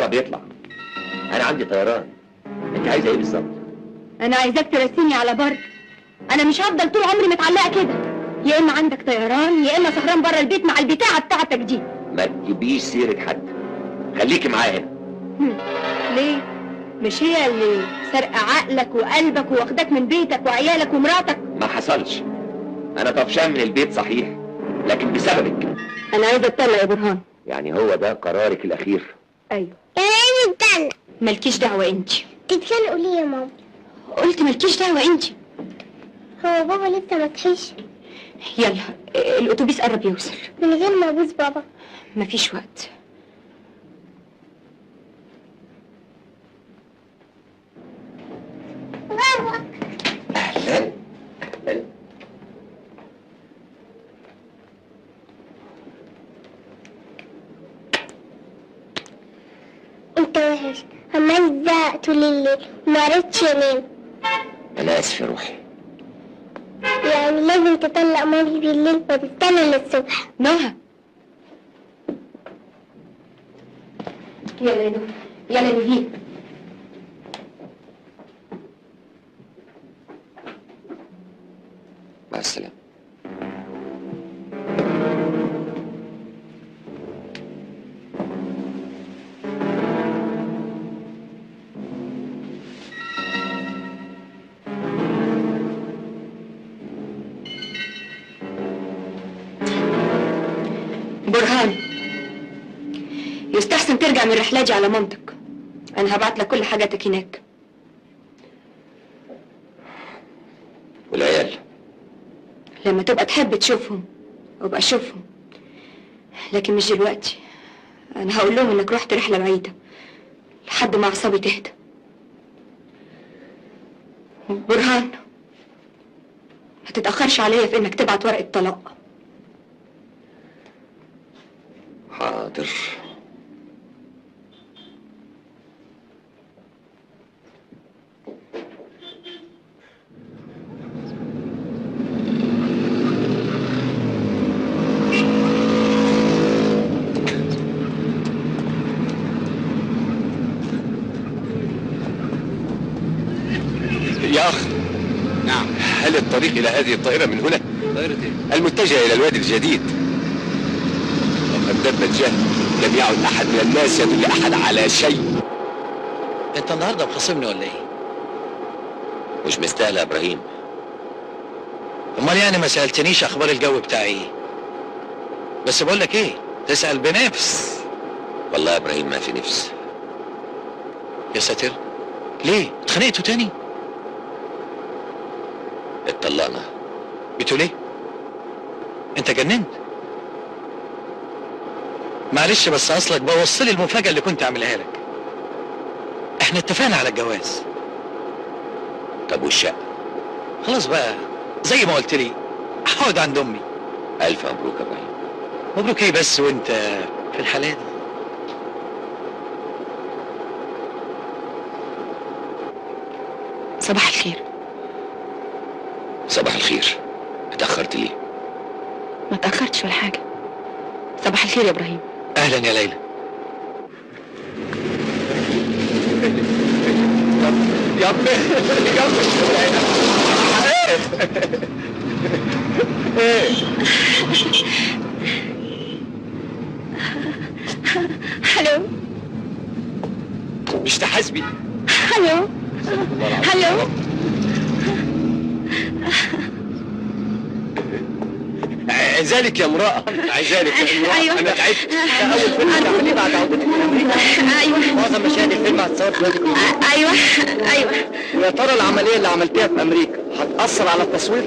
الهوا بيطلع. انا عندي طيران. انت عايزه ايه بالظبط؟ انا عايزاك ترسيني على بر. انا مش هفضل طول عمري متعلقه كده. يا اما عندك طيران يا اما سهران بره البيت مع البتاعه بتاعتك دي. ما تجيبيش سيره حد، خليكي معايا هنا. ليه؟ مش هي اللي سرقه عقلك وقلبك واخداك من بيتك وعيالك ومراتك؟ ما حصلش. انا طفشان من البيت صحيح، لكن بسببك. انا عايزه اتطلق يا برهان. يعني هو ده قرارك الاخير؟ ايوه. يعني ايه نتطلق؟ مالكيش دعوه انت. تتخانقوا ليه يا ماما؟ قلت مالكيش دعوه انت. هو بابا لسه ما صحيش؟ يلا الاتوبيس قرب يوصل. من غير ما ابوس بابا. مفيش وقت. بابا اهلا اهلا. انت وحش، عمال تزعق طول الليل ومعرفتش انام. انا اسف يا روحي. يعني لازم تطلق مامي بالليل وتستنى للصبح. نهى يلا يا نهى، يلا نجيب. مع السلامه. برهان، يستحسن ترجع من الرحلة دي على مامتك. أنا هبعت لك كل حاجاتك هناك. والعيال؟ لما تبقى تحب تشوفهم وابقى شوفهم، لكن مش دلوقتي. أنا هقول لهم إنك رحت رحلة بعيدة لحد ما أعصابي تهدى. برهان، ما تتأخرش عليا في إنك تبعت ورقة طلاق. حاضر. يا أخ. نعم. هل الطريق إلى هذه الطائرة من هنا؟ طائرة إيه؟ المتجهة إلى الوادي الجديد. وقد دبت جهل، لم يعد أحد من الناس يدل أحد على شيء. أنت النهارده مخاصمني ولا إيه؟ مش مستاهل يا إبراهيم. أمال يعني ما سألتنيش أخبار الجو بتاعي إيه؟ بس بقول لك إيه؟ تسأل بنفس. والله يا إبراهيم ما في نفس. يا ساتر، ليه؟ اتخانقتوا تاني؟ اتطلقنا. بتقول ايه؟ انت جننت؟ معلش بس اصلك بوصلي المفاجأة اللي كنت عاملها لك. احنا اتفقنا على الجواز. طب والشقة؟ خلاص بقى زي ما قلت لي هقعد عند امي. الف مبروك يا ابراهيم. مبروك ايه بس وانت في الحالة دي؟ صباح الخير. صباح الخير. اتأخرت ليه؟ ما تأخرتش ولا حاجة. صباح الخير يا إبراهيم. أهلا يا ليلى. هلو. مش تحاسبي. هلو. هلو. عايزالك يا امرأة، عايزالك يا امرأة. أيوة. أنا تعبت. ده أول فيلم تعمليه بعد عودتك من أمريكا. أيوة. معظم مشاهد الفيلم هتصور في وادي الجديد. أيوة. أيوة. ويا ترى العملية اللي عملتيها في أمريكا هتأثر على التصوير؟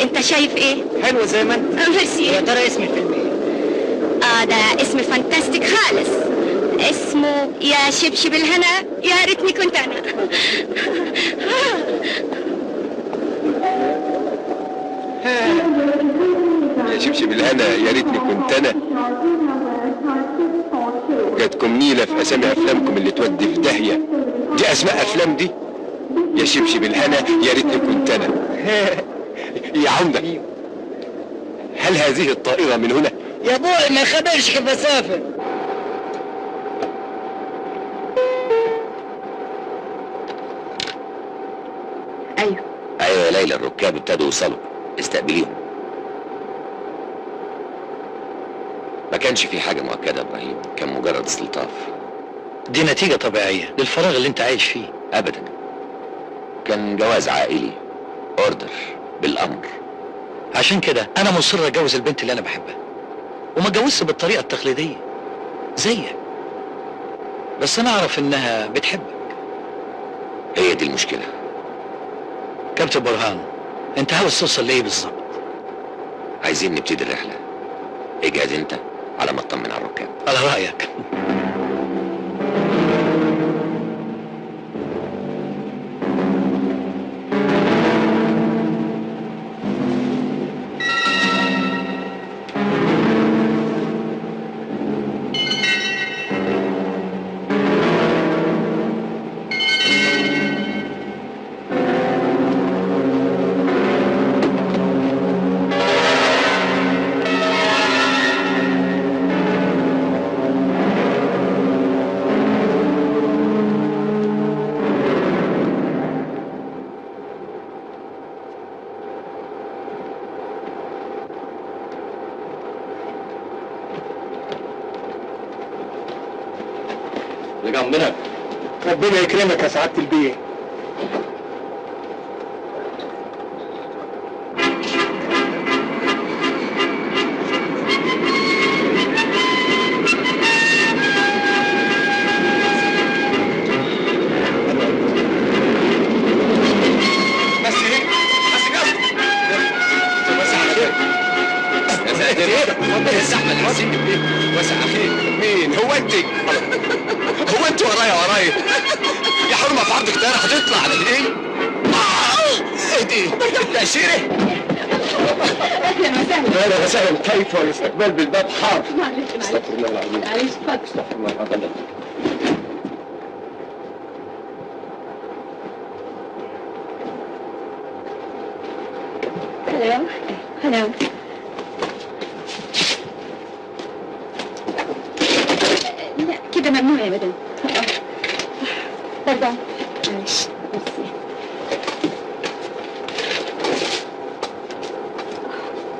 أنت شايف إيه؟ حلو زي ما أنت. ميرسي. يا ترى اسم الفيلم إيه؟ ده اسم فانتاستيك خالص. اسمه يا شبشب الهنا يا ريتني كنت أنا. يا شبشب الهنا يا ريتني كنت أنا. جاتكم نيلة في أسامي أفلامكم اللي تودي في داهية. دي أسماء أفلام دي؟ يا شبشب الهنا يا ريتني كنت أنا. يا عمدة، هل هذه الطائرة من هنا؟ يا ابوي ما يخبرش كيف اسافر. ايوه يا ليلى، الركاب ابتدوا يوصلوا، استقبليهم. ما كانش في حاجه مؤكده يا ابراهيم، كان مجرد استلطاف. دي نتيجة طبيعية للفراغ اللي انت عايش فيه. ابدا، كان جواز عائلي، اوردر بالامر. عشان كده انا مصر اتجوز البنت اللي انا بحبها، وما اتجوزش بالطريقة التقليدية زيك. بس انا اعرف انها بتحبك. هي دي المشكله. كابتن برهان، انت عاوز توصل لايه بالظبط؟ عايزين نبتدي الرحله. اجهز انت على ما اطمن على الركاب. على رأيك. لجنبنا. ربنا يكرمك يا سعادة البيه. بس ايه؟ بس كده. بس على خير. يا ساتر ايه؟ الزحمه اللي حاسين بيه. بس على خير. مين؟ هو انت؟ هو انت ورايا؟ يا حرمه في عرضك ده هتطلع على ايه؟ ايه دي؟ تأشيرة؟ اهلا وسهلا. اهلا وسهلا، كيف والاستقبال بالباب حار. معلش استغفر الله العظيم. معلش اتفضل. استغفر الله العظيم. هلا هلا. لا كده ممنوع يا مدام. اتفضل. معلش.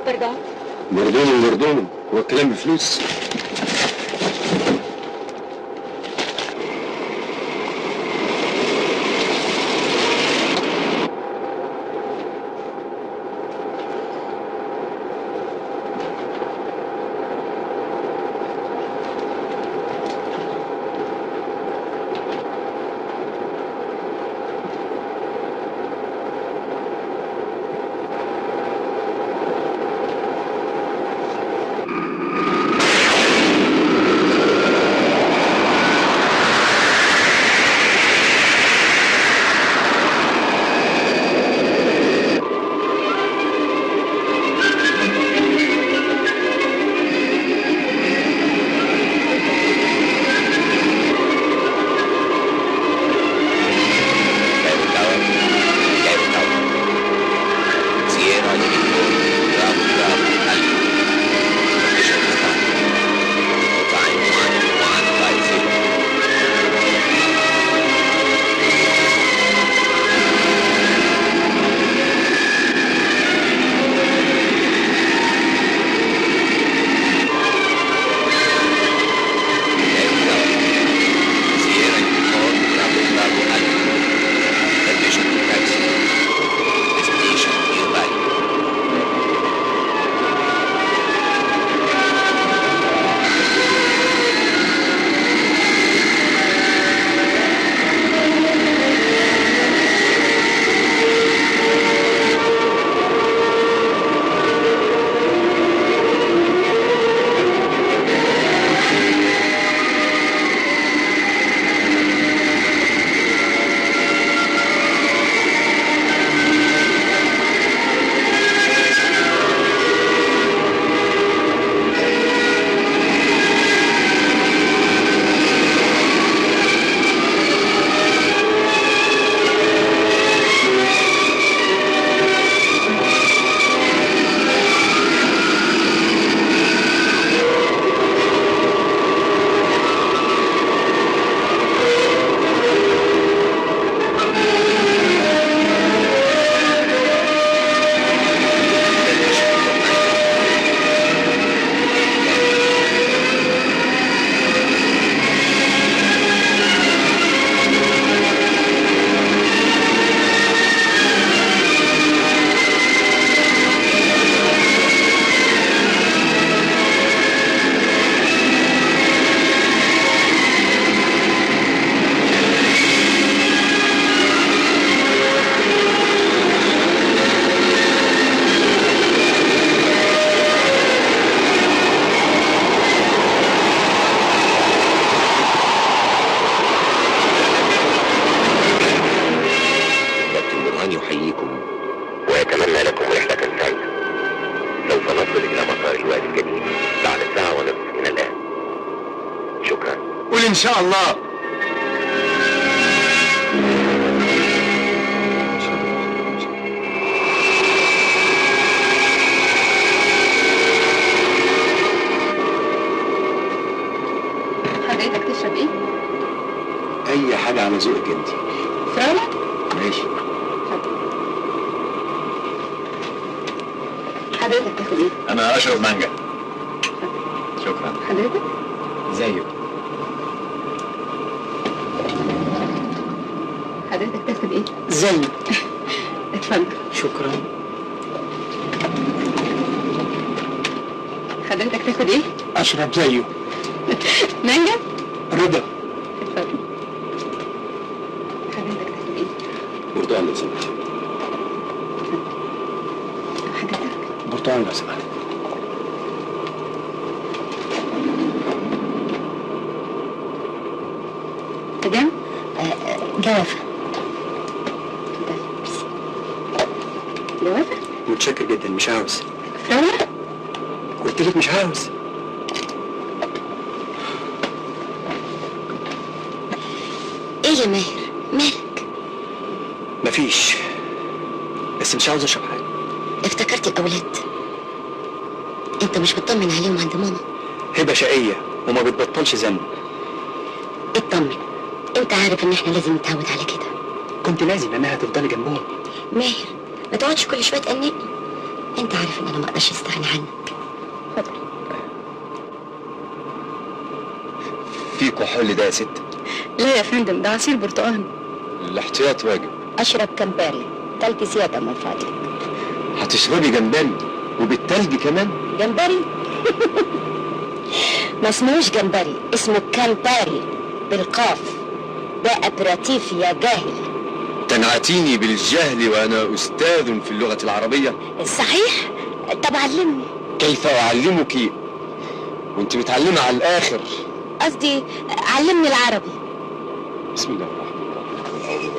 ترجع. مردون هو الكلام بفلوس. قول ان شاء الله. حضرتك تشرب ايه؟ اي حاجه على ذوقك انت. فراولة؟ ماشي. حضرتك تاخد ايه؟ انا اشرب مانجا. شكرا. حضرتك؟ زيك. حضرتك تاخد ايه؟ زي. اتفضل. شكرا. حضرتك تاخد ايه؟ اشرب زيه. مانجا؟ رضا. اتفضل. حضرتك تاخد ايه؟ برتقال لو سمحت. حضرتك؟ برتقال لو سمحت. تمام؟ جوافة. جوافة؟ متشكر جدا، مش عاوز. فراولة؟ قلت لك مش عاوز. ايه يا ماهر؟ مالك؟ مفيش، بس مش عاوز اشرب حاجه. افتكرت الأولاد. انت مش بتطمن عليهم عند ماما؟ هبه شقيه وما بتبطلش ذنب. اطمن، انت عارف ان احنا لازم نتعود على كده. كنت لازم انها تفضلي جنبهم. ماهر، ما تقعدش كل شويه تأنبني. انت عارف ان انا ما اقدرش استغنى عنك. اتفضل. في كحول ده يا ست؟ لا يا فندم، ده عصير برتقال. الاحتياط واجب. اشرب كمباري، تلج زياده من فضلك. هتشربي جمبري وبالتلج كمان؟ جمبري؟ ما اسمهوش جمبري، اسمه كامباري بالقاف. ده ابراتيف يا جاهل. تنعتيني بالجهل وانا استاذ في اللغه العربيه. صحيح؟ طب علمني. كيف اعلمك وانت متعلمه على الاخر؟ قصدي علمني العربي. بسم الله الرحمن الرحيم.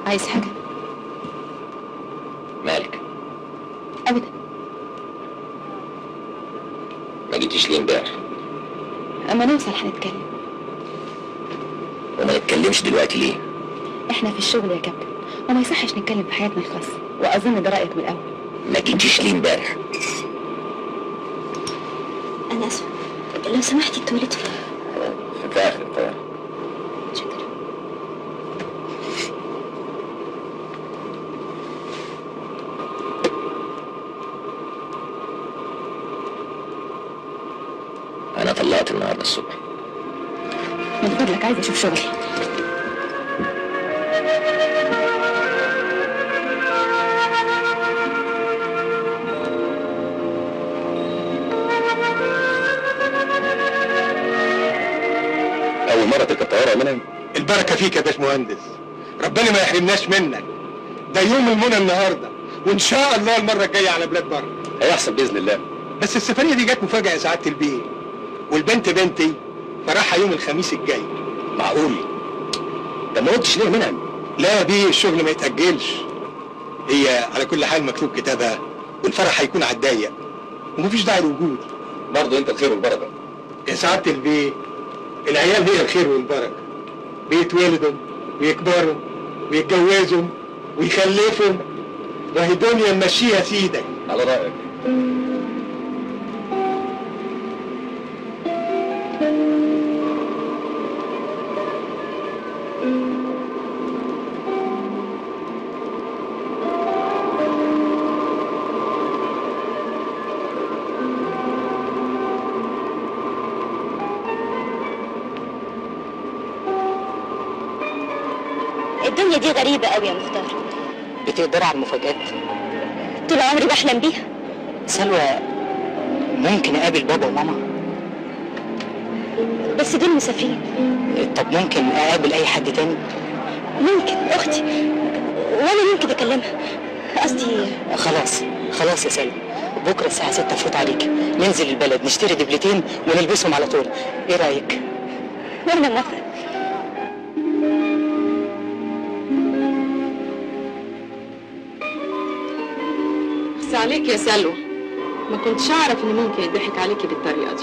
عايز حاجة؟ مالك؟ أبدا. ما جيتيش ليه امبارح؟ أما نوصل هنتكلم. وما نتكلمش دلوقتي ليه؟ إحنا في الشغل يا كابتن، وما يصحش نتكلم في حياتنا الخاصة، وأظن ده رأيك من الأول. ما جيتيش ليه امبارح؟ انا اسفه، لو سمحتي التواليت فين؟ في آخر الطيارة. شكرا. أنا طلعت النهاردة الصبح. من فضلك عايزة أشوف شغلي. اول مره تركب طياره منها؟ البركة فيك يا باشمهندس، ربنا ما يحرمناش منك. ده يوم المنى النهارده، وان شاء الله المرة الجاية على بلاد بره. هيحصل باذن الله. بس السفرية دي جت مفاجأة يا سعادة البيه، والبنت بنتي فرحها يوم الخميس الجاي. معقول؟ ده ما قلتش ليه منها؟ لا يا بيه، الشغل ما يتأجلش. هي على كل حال مكتوب كتابها، والفرح هيكون على الضيق، ومفيش داعي لوجود. برضه انت الخير والبركه. يا سعادة البيه، العيال هي الخير والبركة، بيتولدوا ويكبروا ويتجوزوا ويخلفوا، وهي دنيا نمشيها سيدك. على رايك. الدنيا دي غريبة قوي يا مختار. بتقدر على المفاجآت؟ طول عمري بحلم بيها. سلوى، ممكن اقابل بابا وماما؟ بس دول مسافرين. طب ممكن اقابل اي حد تاني؟ ممكن اختي، وانا ممكن اكلمها. قصدي خلاص يا سلوى، بكره الساعه 6 افوت عليك، ننزل البلد نشتري دبلتين ونلبسهم على طول. ايه رايك؟ وانا موافقه. بس عليك يا سلوى، ما كنتش اعرف ان ممكن يضحك عليكي بالطريقه دي.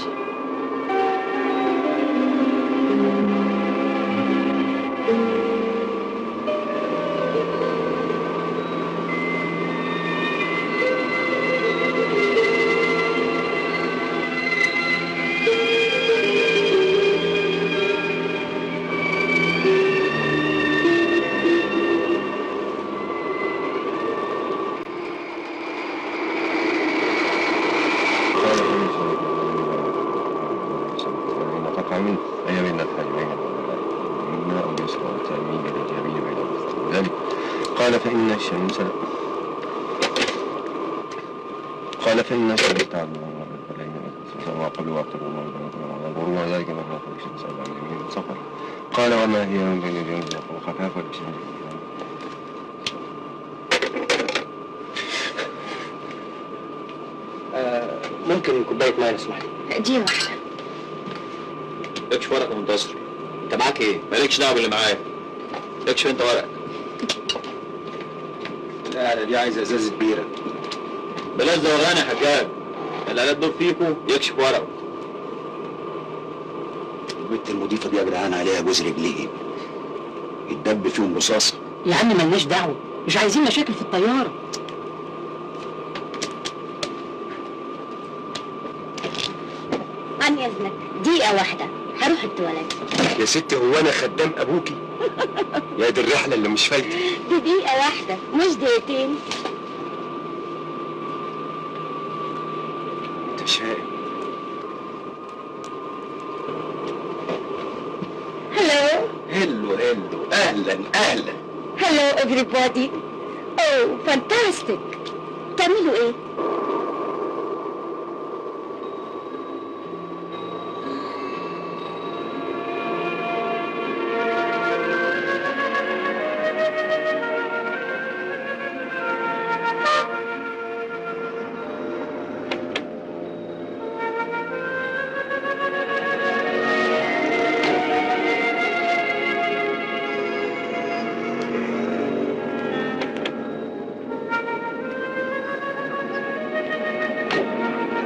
قال فإن الشمس تعلم وقلوا وذلك من خلق الشمس من سفر. قال وما هي من بين الجنود وخفاف الشمس. ممكن كوبايه ميه لو سمحت؟ دي واحده. اكشف ورقه منتصر. انت معاك ايه؟ مالكش دعوه باللي معايا. اكشف انت ورقك. لا دي عايزه ازازه بيره. بلاش دوران يا حجاج، الآلات دول فيكم يكشف ورقه. البنت المضيفه دي يا جدعان عليها جوز رجليه، يتدب فيهم رصاصه. يا عم ملناش دعوه، مش عايزين مشاكل في الطياره. عن اذنك دقيقه واحده، هروح التواليت. يا ستي هو انا خدام ابوكي؟ يا دي الرحله اللي مش فايته. دي دقيقه واحده مش دقيقتين. متشائم. هلو اهلا هلو everybody. اوه فانتاستيك. تعملوا ايه؟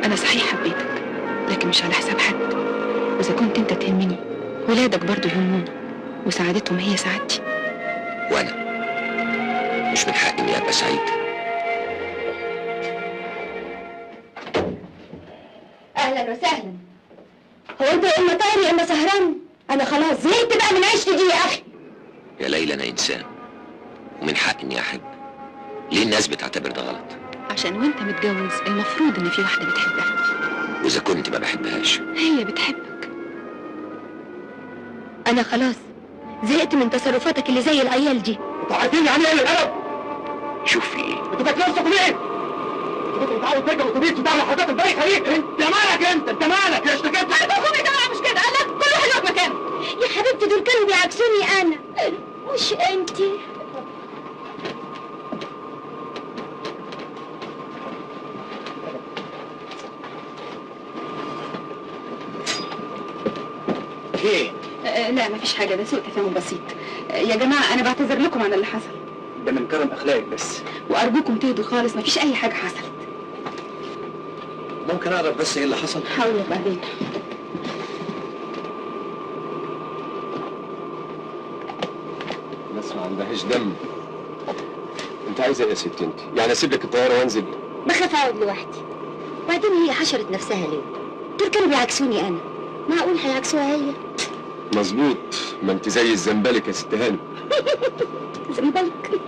أنا صحيح حبيتك، لكن مش على حساب حد. وإذا كنت أنت تهمني، ولادك برضو يهموني، وسعادتهم هي سعادتي. وانا مش من حقي اني ابقى سعيد؟ اهلا وسهلا. هو انت يا اما طاير يا اما سهران؟ انا خلاص زهقت بقى من عيشتي دي يا اخي. يا ليلى انا انسان ومن حقي اني احب. ليه الناس بتعتبر ده غلط؟ عشان وانت متجوز المفروض ان في واحدة بتحبها. واذا كنت ما بحبهاش؟ هي بتحبك. انا خلاص زهقت من تصرفاتك اللي زي العيال دي. انتوا عارفين يعني ايه القلب؟ شوف في ايه؟ انتوا فاكرين نفسكم ايه؟ انت متعود تركب اتوبيس وتعمل حاجات البايخه دي. انت مالك يا اشتكيت؟ انا بقول ده مش كده، انا كل واحد يقعد مكانه. يا حبيبتي دول كانوا بيعكسوني انا مش انتي. ايه؟ لا مفيش حاجة، ده سوء تفاهم بسيط. يا جماعة أنا بعتذر لكم عن اللي حصل، ده من كرم اخلاقك بس. وأرجوكم تهدوا خالص، مفيش أي حاجة حصلت. ممكن اعرف بس ايه اللي حصل؟ هقول لك بعدين. الناس ما عندهاش دم. انت عايزه ايه يا ست انت؟ يعني اسيب لك الطياره وانزل؟ بخاف اقعد لوحدي، وبعدين هي حشرت نفسها ليه؟ دول كانوا بيعكسوني انا، معقول هيعكسوها هي؟ مظبوط، ما انت زي الزنبلك يا ست هانم. زنبلك؟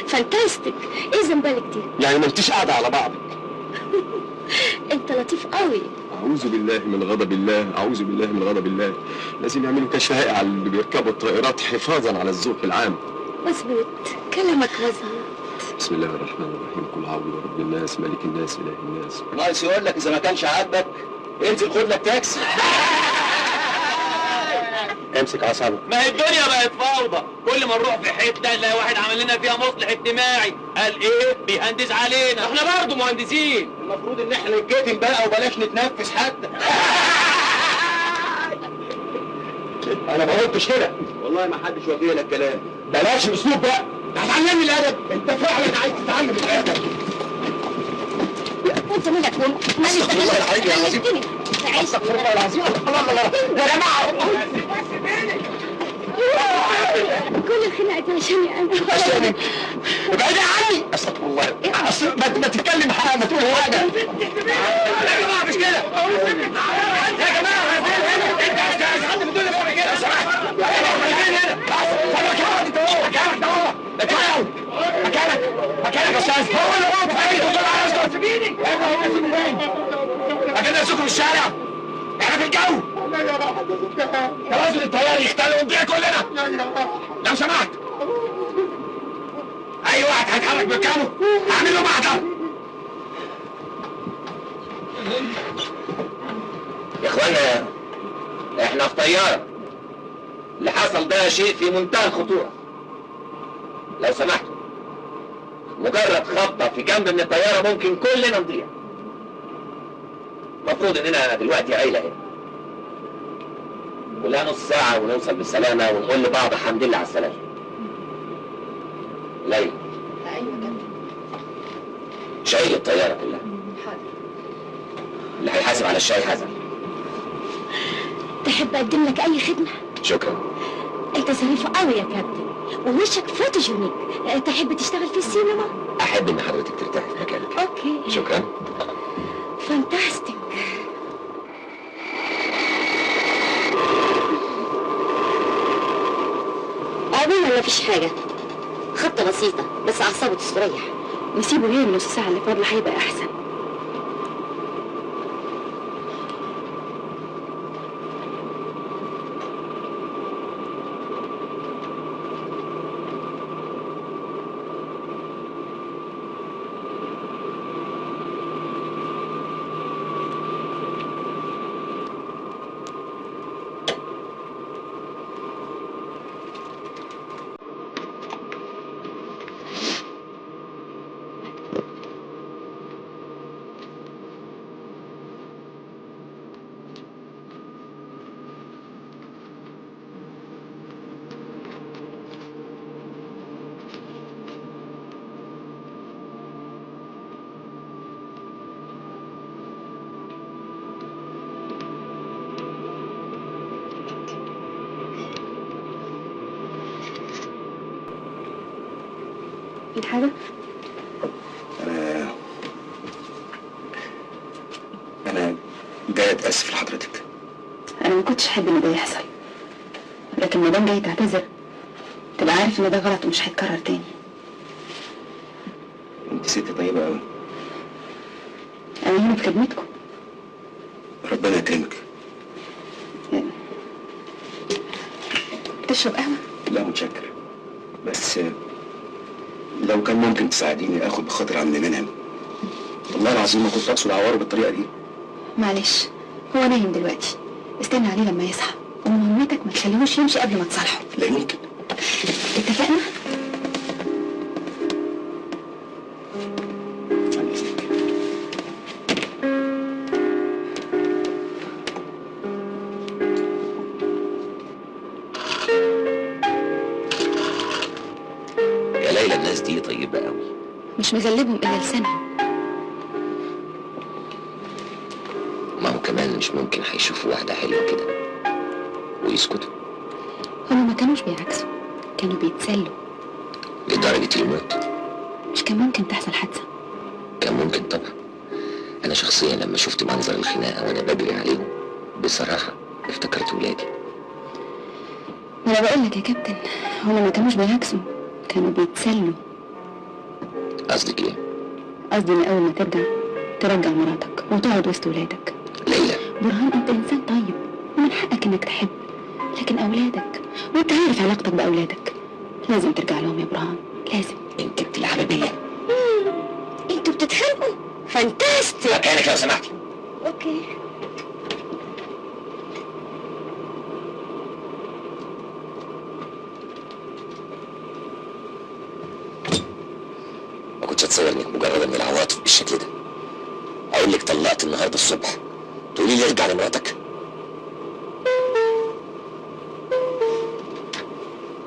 فانتاستيك. ايه زنبلك دي؟ يعني ما انتيش قاعده على بعضك. انت لطيف قوي. اعوذ بالله من غضب الله، اعوذ بالله من غضب الله. لازم يعملوا كشف هائع على اللي بيركبوا الطائرات حفاظا على الذوق العام. مظبوط، كلامك مظبوط. بسم الله الرحمن الرحيم. قل اعوذ برب الناس ملك الناس اله الناس. ناقص يقول لك اذا ما كانش عاجبك انزل خد لك تاكسي. امسك اعصابك. ما هي الدنيا بقت فوضى، كل ما نروح في حته نلاقي واحد عمل لنا فيها مصلح اجتماعي، قال ايه؟ بيهندس علينا، احنا برضه مهندسين. المفروض ان احنا نتكتم بقى وبلاش نتنفس حتى. انا ما قلتش كده والله، ما حدش وجه لك كلام. بلاش الاسلوب بقى، هتعلمني الادب. انت فعلا عايز تتعلم الادب. خد زميلك استغفر الله العظيم يا عظيم. استغفر الله العظيم. الله الله الله يا جماعه، كل الخناقه دي عشاني انا. عشانك. ابعدي عني. استغفر الله. ما تتكلم حاجه، ما تقول حاجه. يا جماعه مش كده يا جماعه. انت حد من دول اللي كده لو سمحت. مكانك يا استاذ. هو اللي هو فين؟ سيبيني. لكن نفسكم في الشارع، احنا في الجو. توازن التيار يختل ونضيع كلنا لو سمحت. اي واحد هيتحرك مكانه هعمل له محضر. يا اخوانا احنا في طيارة، اللي حصل ده شيء في منتهى الخطورة. لو سمحتوا مجرد خبطة في جنب من الطيارة ممكن كلنا نضيع. المفروض اننا دلوقتي عيلة هنا، كلها نص ساعة ونوصل بالسلامة ونقول لبعض الحمد لله على السلامة. ليلى. ايوه كده. شايل الطيارة كلها. حاضر. اللي هيحاسب على الشاي حسن. تحب اقدم لك اي خدمه؟ شكرا. انت ظريف قوي يا كابتن ووشك فوتوجينيك. تحب تشتغل في السينما؟ احب ان حضرتك ترتاحي في مكانك. اوكي. شكرا. فانتاستيك. عموما مفيش حاجه، خبطه بسيطه بس اعصابه تستريح. نسيبه ليه النص ساعه اللي فاضله هيبقى احسن. في حاجة؟ أنا جاي أتأسف لحضرتك. أنا ما كنتش أحب إن ده يحصل، لكن ما دام جاي تعتذر تبقى عارف إن ده غلط ومش هيتكرر تاني. أنت ست طيبة أوي. أنا هنا في خدمتكم. ربنا يكرمك. تشرب قهوة؟ لا متشكر، بس لو كان ممكن تساعديني اخد بخاطر عم منهم. والله العظيم ما كنت اقصد اعوره بالطريقه دي. معلش، هو نايم دلوقتي، استنى عليه لما يصحى، ومهمتك ما تخليهوش يمشي قبل ما تصالحه. لا يمكن. اتفقنا؟ يا ليلى الناس دي طيبة قوي. مش مغلبهم إلا لسانهم. ما هو كمان مش ممكن هيشوفوا واحدة حلوة كده ويسكتوا. هما ما كانوش بيعكسوا، كانوا بيتسلوا. لدرجة الموت؟ مش كان ممكن تحصل حادثة؟ كان ممكن طبعا. أنا شخصيا لما شفت منظر الخناقة وأنا بجري عليهم بصراحة افتكرت ولادي. ما أنا بقول لك يا كابتن، هما ما كانوش بيعكسوا، كانوا بيتسلوا. قصدك إيه؟ قصدي إن أول ما ترجع مراتك وتقعد وسط ولادك. ليلى برهان، أنت إنسان طيب ومن حقك إنك تحب، لكن أولادك وأنت عارف علاقتك بأولادك لازم ترجع لهم يا برهان، لازم. انت بتلعبي بيا. انتوا بتتخانقوا؟ فانتاستيك. مكانك لو سمحتي. اوكي. ما كنتش اتصور انك مجرد من العواطف بالشكل ده. اقول لك طلقت النهارده الصبح تقولي لي ارجع لمراتك.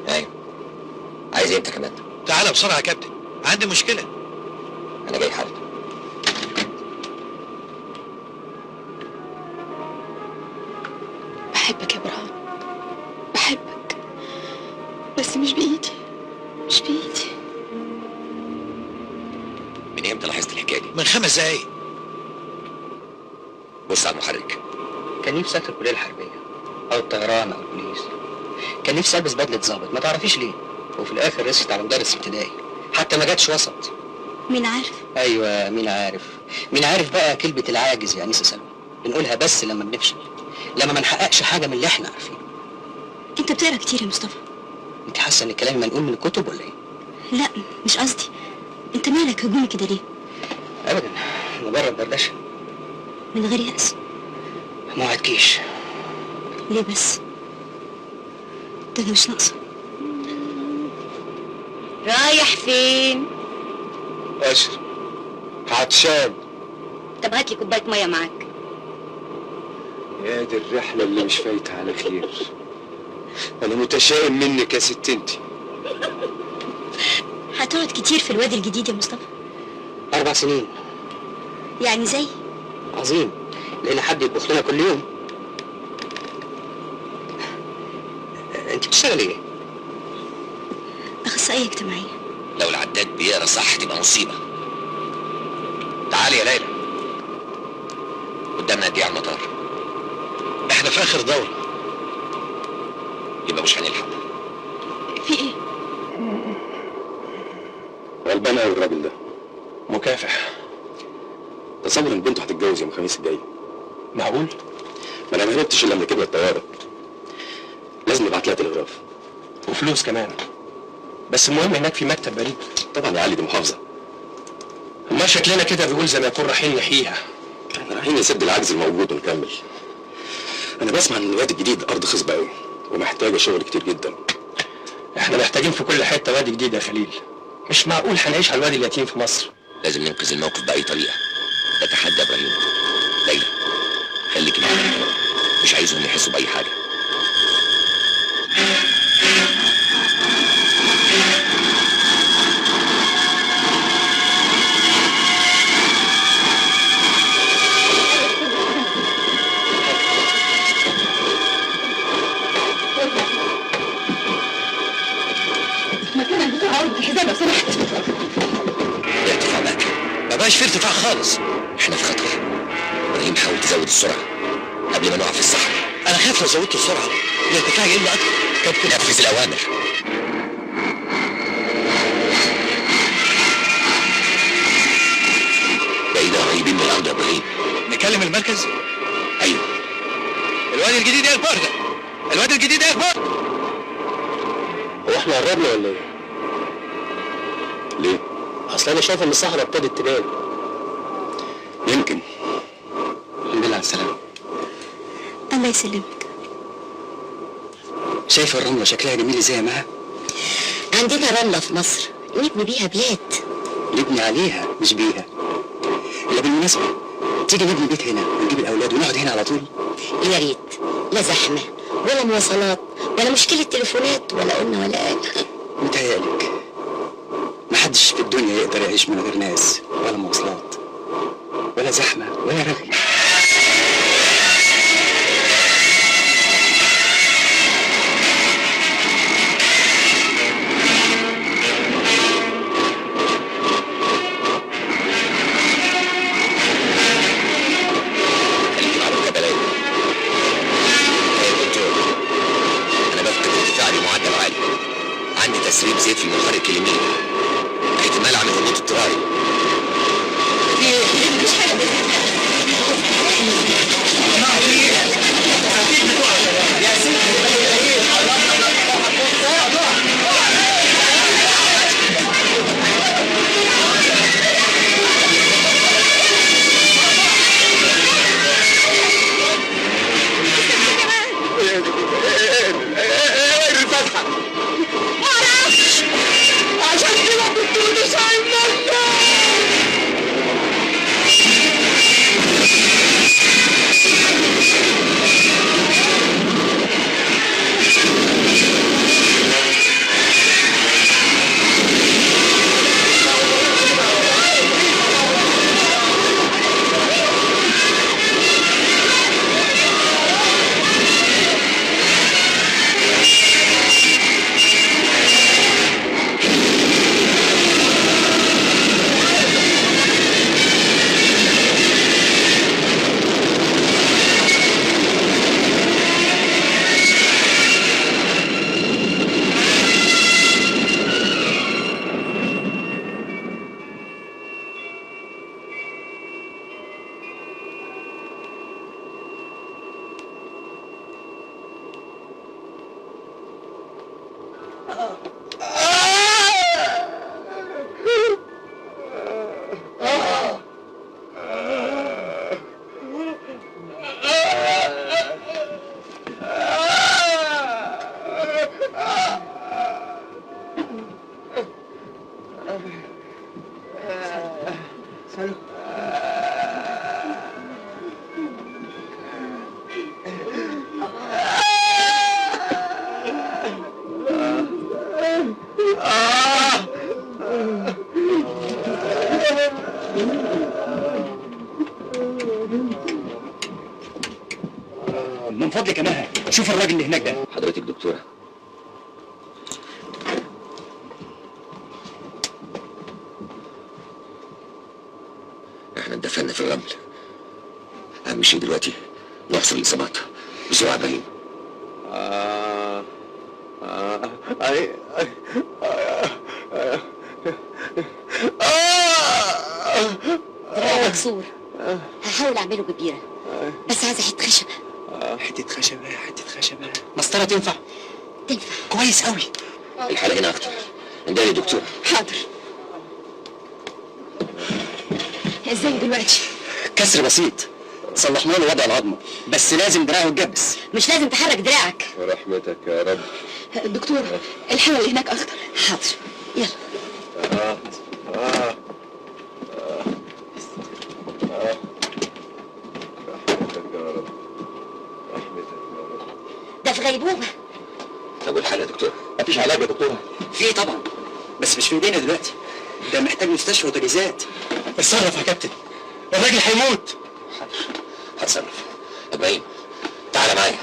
ايوه. عايز ايه انت كمان؟ تعالى بسرعه يا كابتن، عندي مشكله. انا جاي حالا. بحبك يا برهان، بحبك، بس مش بإيدي، مش بإيدي. من امتى لاحظت الحكايه دي؟ من 5 دقايق. بص على المحرك. كان نفسي ادخل الكليه الحربيه او الطيران او البوليس. كان نفسي البس بدله ظابط، ما تعرفيش ليه. وفي الاخر رست على مدرس ابتدائي، حتى ما جاتش وسط. مين عارف؟ ايوه مين عارف. مين عارف بقى كلمه العاجز يا انسه سلمى، بنقولها بس لما بنفشل، لما ما نحققش حاجه من اللي احنا عارفينه. انت بتقرا كتير يا مصطفى. انت حاسه ان كلامي منقول من الكتب ولا ايه؟ لا مش قصدي. انت مالك هجومي كده ليه؟ ابدا، مجرد دردشه. من غير يأس. ما وعدكيش. ليه بس؟ ده انا مش ناقصه. رايح فين؟ اشرب عطشان. طب هات لي كوبايه ميه معاك. يا دي الرحلة اللي مش فايتة على خير. أنا متشائم منك يا ست انتي. هتقعد كتير في الوادي الجديد يا مصطفى؟ 4 سنين. يعني زي؟ عظيم، لقينا حد يطبخ لنا كل يوم. انت بتشتغلي ايه؟ اخصائيه اجتماعيه. لو العداد بيقرا صح تبقى مصيبه. تعالي يا ليلى. قدامنا قد ايه على المطار؟ احنا في اخر دوره. يبقى مش هنلحق. في ايه؟ غلبان قوي الراجل ده، مكافح. تصور ان بنته هتتجوز يوم الخميس الجاي. معقول؟ ما انا ما هربتش الا لما ركبنا الطياره. لازم نبعت لها تلغراف وفلوس كمان. بس المهم هناك في مكتب بريد. طبعا يا علي دي محافظه. اما شكلنا كده بيقول زي ما يكون رايحين نحييها. احنا رايحين نسد العجز الموجود ونكمل. انا بسمع ان الوادي الجديد ارض خصبه قوي ومحتاجه شغل كتير جدا. احنا محتاجين في كل حته وادي جديد يا خليل. مش معقول هنعيش على الوادي اليتيم في مصر. لازم ننقذ الموقف باي طريقه. ده تحدي يا ابراهيم. ليلى خليك معايا، مش عايزهم يحسوا باي حاجه. مكانك بتوع عرض الحساب لو سمحت. ارتفاع بقى. ما بقاش في ارتفاع خالص. احنا في خطر. ابراهيم حاول تزود السرعه قبل ما نقع في الصحراء. انا خايف لو زودت السرعه الارتفاع يقل اكتر. كابتن نفذ الاوامر. بقينا قريبين من الارض يا ابراهيم. نكلم المركز. ايوه. الوادي الجديد يا اخبار ده. الوادي الجديد يا اخبار. هو احنا قربنا ولا ايه؟ ليه؟ اصل انا شايف ان الصحراء ابتدت تبان. يمكن. الحمد لله على السلامه. الله يسلمك. شايفه الرمله شكلها جميل ازاي يا مها؟ عندنا رمله في مصر نبني بيها بلاد. نبني عليها مش بيها. الا بالمناسبه تيجي نبني بيت هنا ونجيب الاولاد ونقعد هنا على طول. يا ريت. لا زحمه ولا مواصلات ولا مشكله تليفونات ولا قلنا ولا قال. متهيألك محدش في الدنيا يقدر يعيش من غير ناس ولا مواصلات ولا زحمه ولا رغي. خليك معروف يا بلاوي. يا دكتور انا بفقد ارتفاعي بمعدل عالي. عندي تسريب زيت في المحرك اليمين. احتمال عن هبوط اضطراري. مش حاجه. من فضلك يا مها، شوف الراجل اللي هناك ده. حضرتك دكتورة؟ احنا اتدفنا في الرمل. اهم شيء دلوقتي نحصر الاصابات بسرعة بهيم. دراعه مكسور، هحاول اعمله ببيرة بس عايزة حتة خشبة. حتة خشبة، حتة خشبة. مسطرة تنفع؟ تنفع كويس قوي. الحالة هنا اكتر. اندهي يا دكتور. حاضر. ازاي دلوقتي؟ كسر بسيط، صلحنا له وضع العظمة، بس لازم دراعه يتجبس. مش لازم تحرك دراعك. ورحمتك يا رب. دكتور الحالة اللي هناك اخطر. حاضر يلا. رحمتك يا رب. رحمتك يا رب. ده في غيبوبة. طب والحالة يا دكتور؟ مفيش علاج يا دكتورة. في طبعا، بس مش في ايدينا دلوقتي. ده محتاج مستشفى وتجهيزات. اتصرف يا كابتن، الراجل هيموت. هتصرف. ابراهيم تعالى معايا.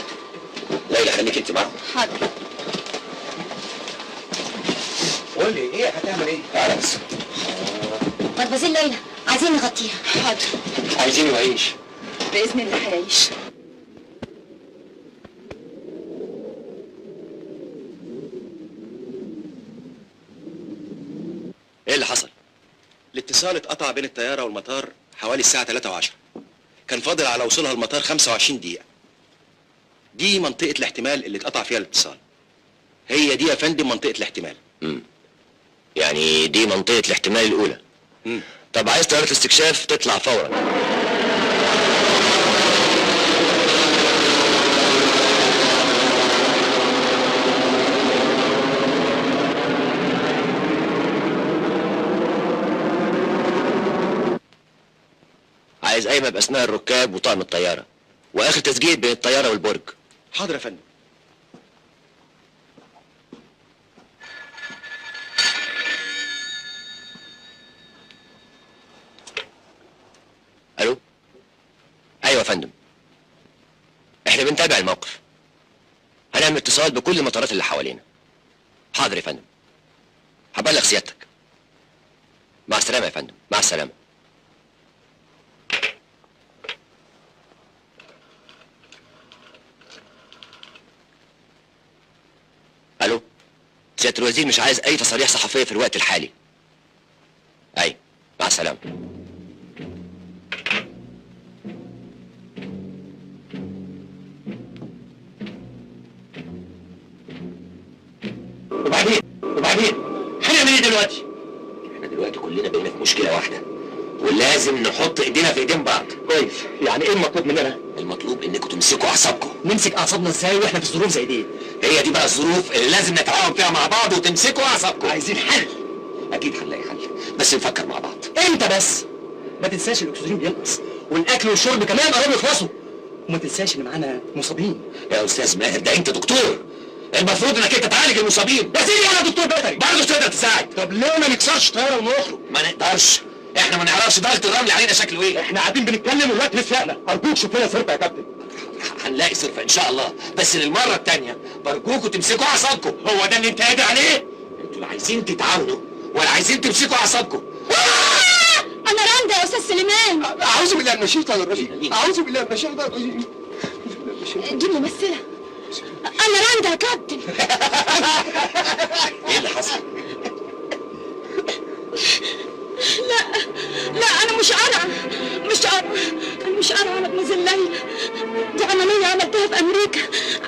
ليلى خليك انت معاهم. حاضر. قول لي ايه هتعمل ايه؟ تعالى بس. مدمزيل ليلى عايزين نغطيها. حاضر. عايزينه يعيش. بإذن الله هيعيش. ايه اللي حصل؟ الاتصال اتقطع بين الطيارة والمطار حوالي الساعة 3:10. كان فاضل على وصولها المطار 25 دقيقة. دي منطقة الاحتمال اللي اتقطع فيها الاتصال. هي دي يا فندم منطقة الاحتمال. يعني دي منطقة الاحتمال الأولى. طب عايز طيارة استكشاف تطلع فورا. عايز قايمة بأسماء الركاب وطاقم الطيارة وآخر تسجيل بين الطيارة والبرج. حاضر يا فندم. ألو؟ أيوة يا فندم. إحنا بنتابع الموقف. هنعمل اتصال بكل المطارات اللي حوالينا. حاضر يا فندم. هبلغ سيادتك. مع السلامة يا فندم، مع السلامة. الو، سيادة الوزير مش عايز اي تصاريح صحفية في الوقت الحالي. اي، مع السلامة. وبعدين هنعمل ايه دلوقتي؟ احنا دلوقتي كلنا بقينا في مشكلة واحدة ولازم نحط ايدينا في ايدين بعض. كويس، يعني ايه المطلوب مننا؟ المطلوب انكم تمسكوا اعصابكم. نمسك اعصابنا ازاي واحنا في ظروف زي دي؟ هي دي بقى الظروف اللي لازم نتعاون فيها مع بعض وتمسكوا اعصابكم. عايزين حل. اكيد هنلاقي حل، بس نفكر مع بعض. امتى بس؟ ما تنساش الاكسجين بينقص والاكل والشرب كمان قربوا يخلصوا. وما تنساش ان معانا مصابين. يا استاذ ماهر، ده انت دكتور، المفروض انك انت تعالج المصابين. يا سيدي انا دكتور بيطري برضه تقدر تساعد. طب ليه ما نكسرش طياره ونخرج؟ ما نقدرش، احنا ما نعرفش ضغط الرمل علينا شكله ايه. احنا قاعدين بنتكلم والوقت بيسرقنا. ارجوك شوف لنا صرفه يا كابتن. هنلاقي صرفه ان شاء الله، بس للمره الثانيه برجوكوا تمسكوا اعصابكم. هو ده اللي انت قادر عليه؟ انتوا لا عايزين تتعاونوا ولا عايزين تمسكوا اعصابكم. انا راندا يا استاذ سليمان. اعوذ بالله من الشيطان الرجيم. اعوذ بالله من الشيطان الرجيم. دي ممثلة. انا راندا يا كابتن. ايه اللي حصل؟ لا انا مش قارعة. انا مش قارعة على مدمزيل ليلى. دي عملية عملتها في امريكا،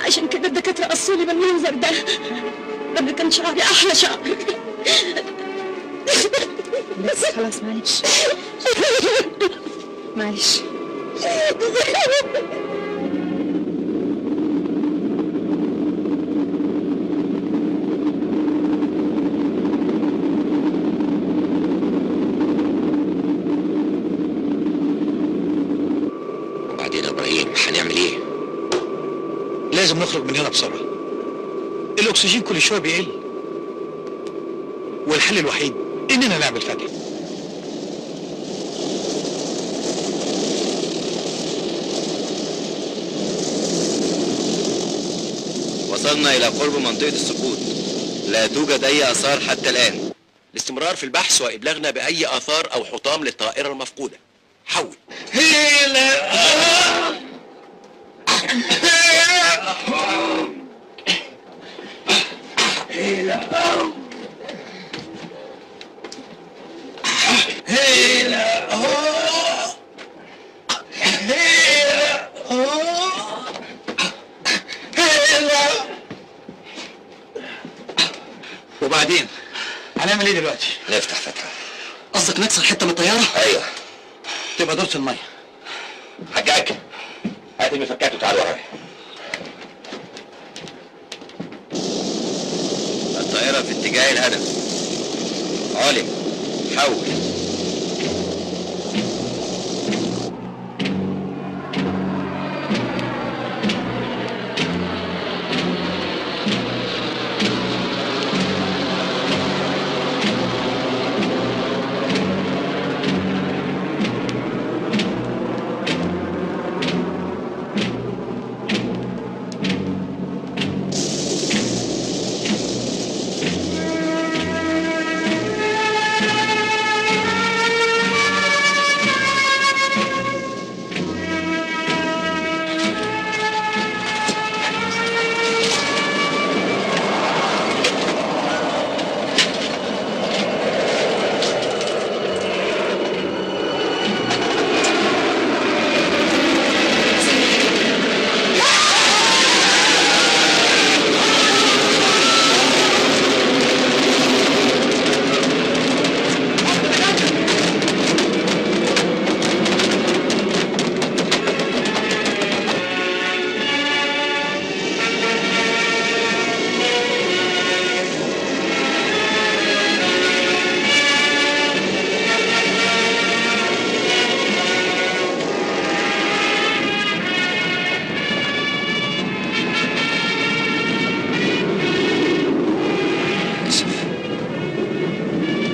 عشان كده الدكاترة قصولي بالمنظر ده. ده كان شعري احلى شعر. بس خلاص معلش. لازم نخرج من هنا بسرعة. الأكسجين كل شوية بيقل، والحل الوحيد إننا نعمل فتح. وصلنا إلى قرب منطقة السقوط، لا توجد أي آثار حتى الآن. الاستمرار في البحث وإبلاغنا بأي آثار أو حطام للطائرة المفقودة. حول. وبعدين هنعمل ايه دلوقتي؟ نفتح فتحة. قصدك نكسر حته من الطياره؟ أيوه. تبقى دورة المية. حجاج هات المفكات وتعال ورايا. الطائرة في اتجاه الهدف. علم. حول.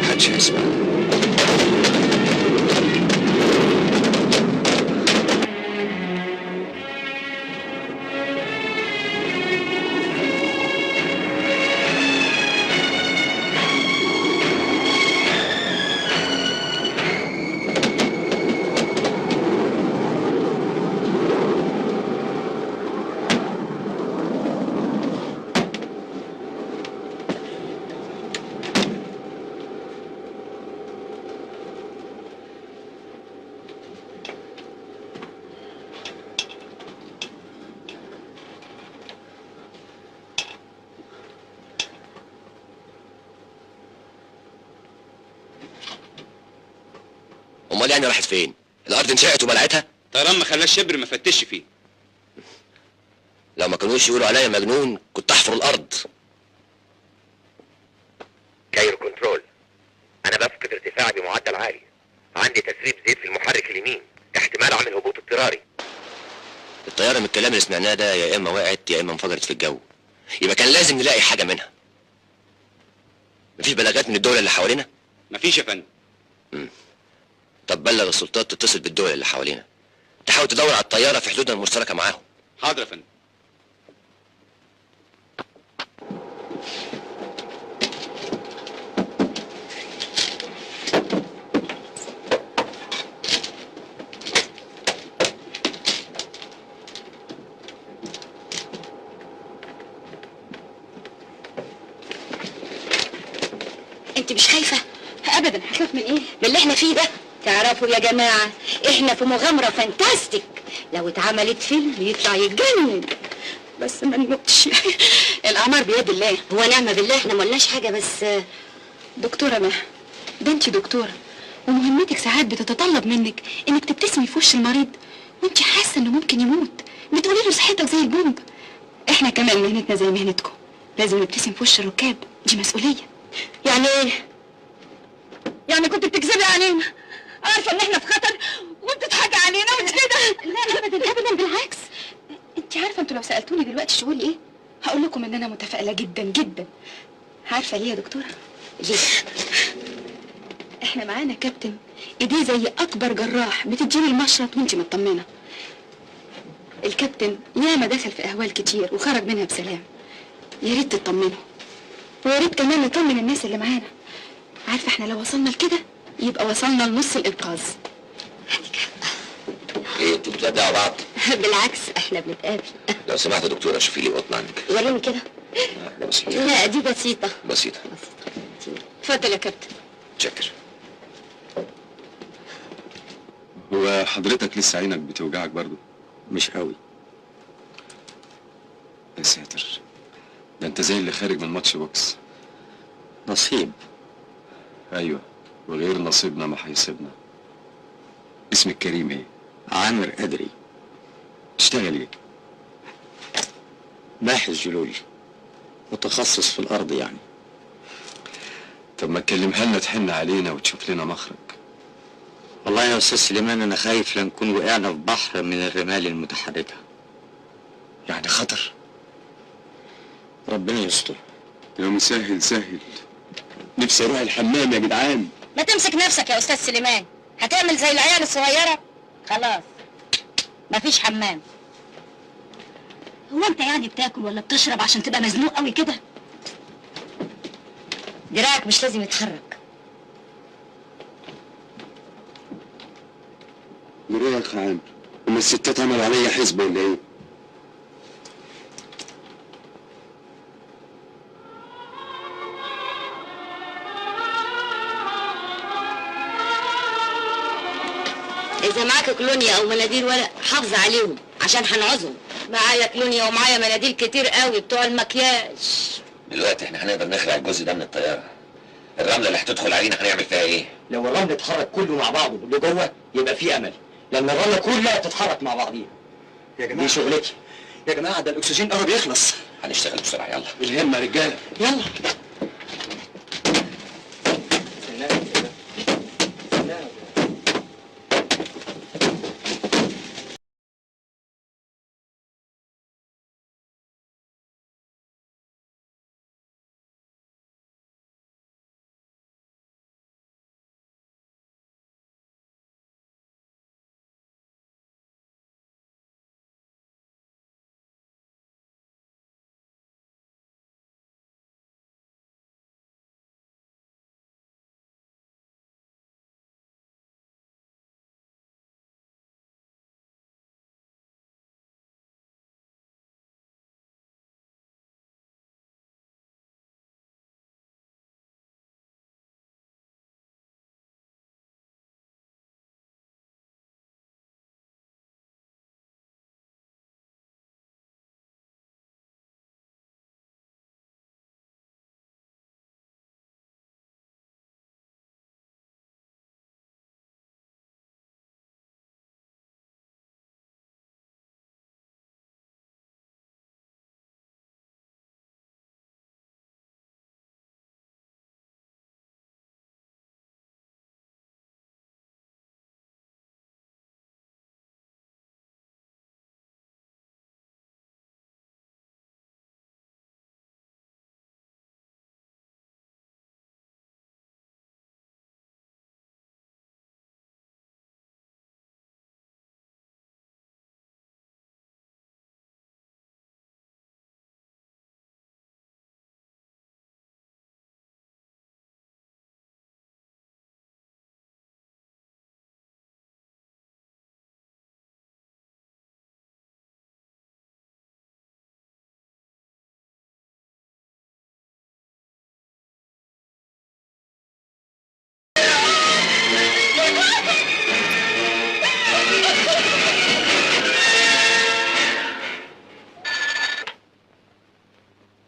محدش هيسمع. امال يعني راحت فين؟ الارض انشقت وبلعتها؟ طيران ما خلاش شبر ما فتش فيه. لو ما كانوش يقولوا عليا مجنون كنت احفر الارض. كايرو كنترول، انا بفقد ارتفاعي بمعدل عالي. عندي تسريب زيت في المحرك اليمين، احتمال عامل هبوط اضطراري. الطياره من الكلام اللي سمعناه ده يا اما وقعت يا اما انفجرت في الجو. يبقى كان لازم نلاقي حاجه منها. مفيش بلاغات من الدول اللي حوالينا؟ مفيش يا فندم. طب بلغ السلطات تتصل بالدول اللي حوالينا، تحاول تدور على الطياره في حدودنا المشتركه معاهم. حاضر يا فندم. انت مش خايفة؟ ابدا. هخاف من ايه؟ من اللي احنا فيه ده. تعرفوا يا جماعة احنا في مغامرة فانتاستيك، لو اتعملت فيلم يطلع يتجنن. بس ما نموتش. الاعمار بيد الله. هو نعمة بالله احنا ملناش حاجة. بس دكتورة مها، ده انت دكتورة ومهمتك ساعات بتتطلب منك انك تبتسمي في وش المريض وانت حاسة انه ممكن يموت، بتقولي له صحتك زي البومب. احنا كمان مهنتنا زي مهنتكم، لازم نبتسم في وش الركاب، دي مسؤولية. يعني ايه؟ يعني كنت بتكذبي علينا، عارفة ان احنا في خطر وبتضحكي علينا ومش كده؟ لا ابدا ابدا، بالعكس. انت عارفة انتوا لو سالتوني دلوقتي شعوري ايه هقول لكم ان انا متفائله جدا جدا. عارفه ليه يا دكتوره؟ ليه؟ احنا معانا كابتن ايديه زي اكبر جراح بتديله المشرط وانت مطمنه. الكابتن ياما دخل في اهوال كتير وخرج منها بسلام. يا ريت تطمنوا، ويا ريت كمان نطمن الناس اللي معانا. عارفه احنا لو وصلنا لكده يبقى وصلنا لنص الانقاذ. ايه انتوا بتودعوا بعض؟ بالعكس احنا بنتقابل. لو سمحت يا دكتوره شوفي لي قطن عندك. وريني كده. واحده بسيطه. لا دي بسيطه. بسيطه. اتفضل يا كابتن. شكر. هو حضرتك لسه عينك بتوجعك برضو؟ مش قوي. يا ساتر، ده انت زي اللي خارج من ماتش بوكس. نصيب. ايوه، وغير نصيبنا ما هيسيبنا. اسمك كريم ايه؟ عامر قدري. تشتغل ايه؟ باحث جيولوجي، متخصص في الارض يعني. طب ما تكلمها لنا تحن علينا وتشوف لنا مخرج. والله يا استاذ سليمان انا خايف لا نكون وقعنا في بحر من الرمال المتحركه. يعني خطر؟ ربنا يستر. يا مسهل سهل. نفسي اروح الحمام يا جدعان. ما تمسك نفسك يا استاذ سليمان، هتعمل زي العيال الصغيره. خلاص مفيش حمام. هو انت يعني بتاكل ولا بتشرب عشان تبقى مزنوق قوي كده؟ دراعك مش لازم يتحرك. نروح يا عامر، هما الستات عملوا عليا حسبه ولا ايه؟ إذا معاك كلونيا أو مناديل ورق حافظ عليهم عشان هنعوزهم. معايا كلونيا ومعايا مناديل كتير قوي بتوع المكياج. دلوقتي احنا هنقدر نخلع الجزء ده من الطياره. الرمله اللي هتدخل علينا هنعمل فيها ايه؟ لو الرمل اتحرك كله مع بعضه لجوه يبقى في امل، لما الرمله كلها تتحرك مع بعضيها. يا جماعه دي شغلتي. يا جماعه ده الاكسجين قرب يخلص. هنشتغل بسرعه يلا. الهمه يا رجاله. يلا.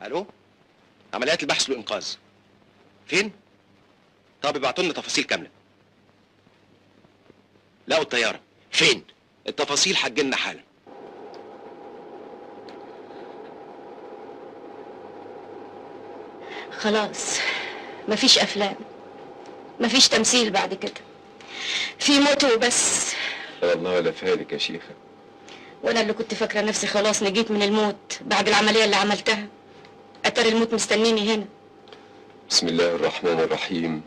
الو، عمليات البحث والانقاذ فين؟ طب ابعتوا لنا تفاصيل كامله. لقوا الطياره فين؟ التفاصيل هتجيلنا حالا. خلاص مفيش افلام، مفيش تمثيل بعد كده، في موت وبس. والله ولا فالك يا شيخه. وانا اللي كنت فاكره نفسي خلاص نجيت من الموت بعد العمليه اللي عملتها. اتاري الموت مستنيني هنا. بسم الله الرحمن الرحيم.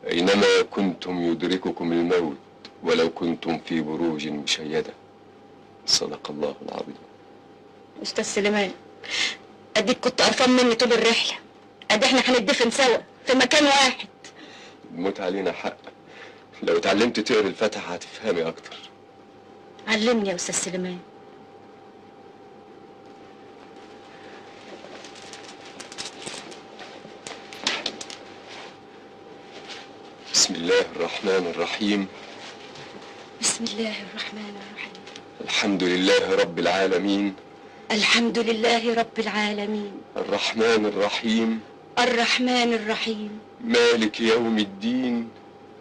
أينما كنتم يدرككم الموت ولو كنتم في بروج مشيدة. صدق الله العظيم. استاذ سليمان، اديك كنت قرفان مني طول الرحله. ادي احنا هندفن سوا في مكان واحد. الموت علينا حق. لو اتعلمت تقري الفاتحة هتفهمي أكتر. علمني يا استاذ سليمان. بسم الله الرحمن الرحيم. بسم الله الرحمن الرحيم. الحمد لله رب العالمين. الحمد لله رب العالمين. الرحمن الرحيم. الرحمن الرحيم. مالك يوم الدين.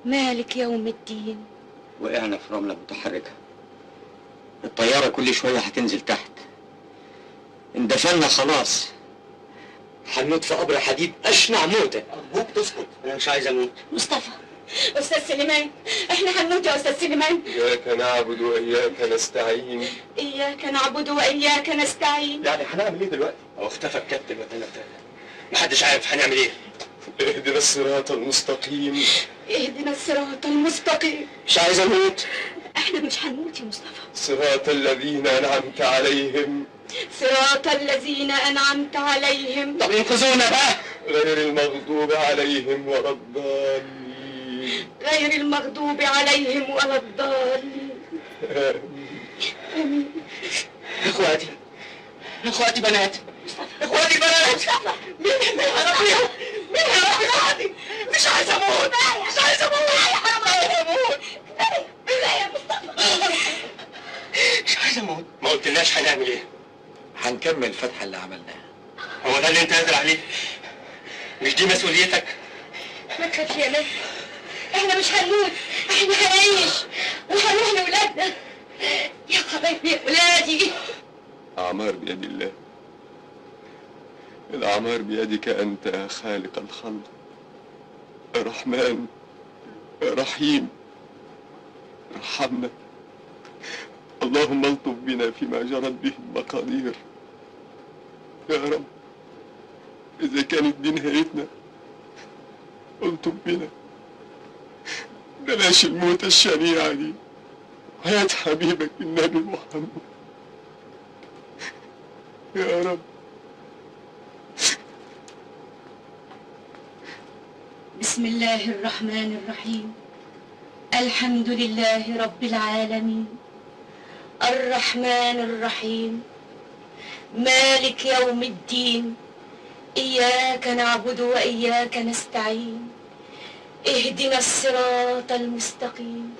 مالك يوم الدين. وقعنا في رملة متحركة. الطيارة كل شوية هتنزل تحت. اندفنا خلاص. هنموت في قبر حديد أشنع موتة. أرجوك تسكت، أنا مش عايز أموت. مصطفى، أستاذ سليمان، إحنا هنموت يا أستاذ سليمان. إياك نعبد وإياك نستعين. إياك نعبد وإياك نستعين. يعني هنعمل إيه دلوقتي؟ هو اختفى الكابتن ولا محدش عارف هنعمل إيه. اهدنا الصراط المستقيم. اهدنا الصراط المستقيم. مش عايز أموت. إحنا مش هنموت يا مصطفى. صراط الذين أنعمت عليهم. صراط الذين أنعمت عليهم. طب انقذونا بقى. غير المغضوب عليهم ولا الضالين. غير المغضوب عليهم ولا الضالين. آمين. إخواتي بنات. إخواتي بنات. مين هيربيهم؟ مين هيربي إخواتي؟ مش عايز أموت. مش عايز أموت. مش عايز أموت. ما قلتلناش هنعمل إيه؟ هنكمل الفتحة اللي عملناها. هو ده اللي أنت قادر عليه؟ مش دي مسؤوليتك؟ ما تخافش يا ناس، احنا مش هنموت، احنا هنعيش وهنروح لولادنا. يا حبايبي يا ولادي. أعمار بيد الله. الأعمار بيدك أنت يا خالق الخلق. الرحمن الرحيم. ارحمنا. اللهم الطف بنا فيما جرت به المقادير. يا رب إذا كانت دي نهايتنا الطف بنا. بلاش الموت الشنيعة دي. حياة حبيبك النبي محمد. يا رب. بسم الله الرحمن الرحيم. الحمد لله رب العالمين. الرحمن الرحيم. مالك يوم الدين. إياك نعبد وإياك نستعين. اهدنا الصراط المستقيم.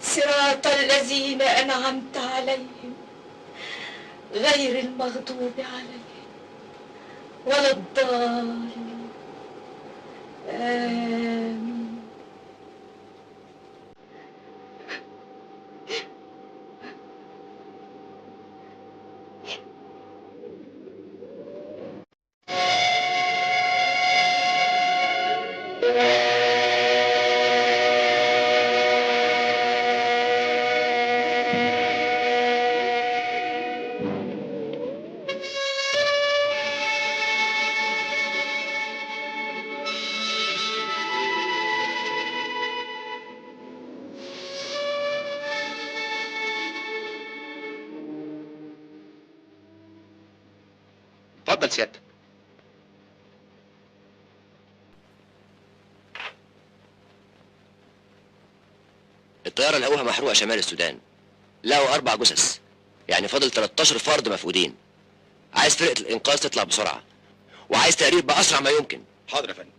صراط الذين أنعمت عليهم غير المغضوب عليهم ولا الضالين. آمين. اتفضل سيادتك. الطيارة لقوها محروقة شمال السودان. لقوا 4 جثث، يعني فاضل 13 فرد مفقودين. عايز فرقة الإنقاذ تطلع بسرعة، وعايز تقرير بأسرع ما يمكن. حاضر يا فندم.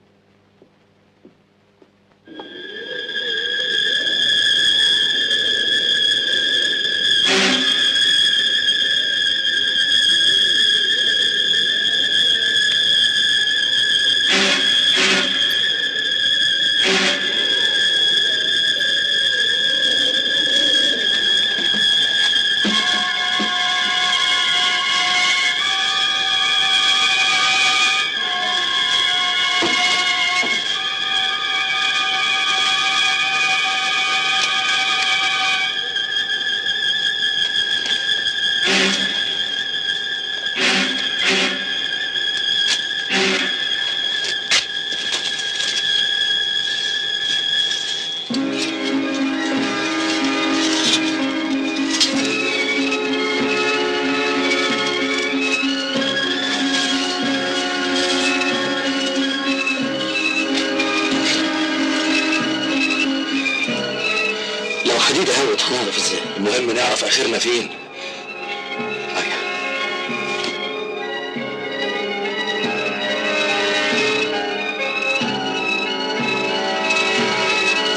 حديد اهوت هنعرف ازاي؟ المهم نعرف اخرنا فين.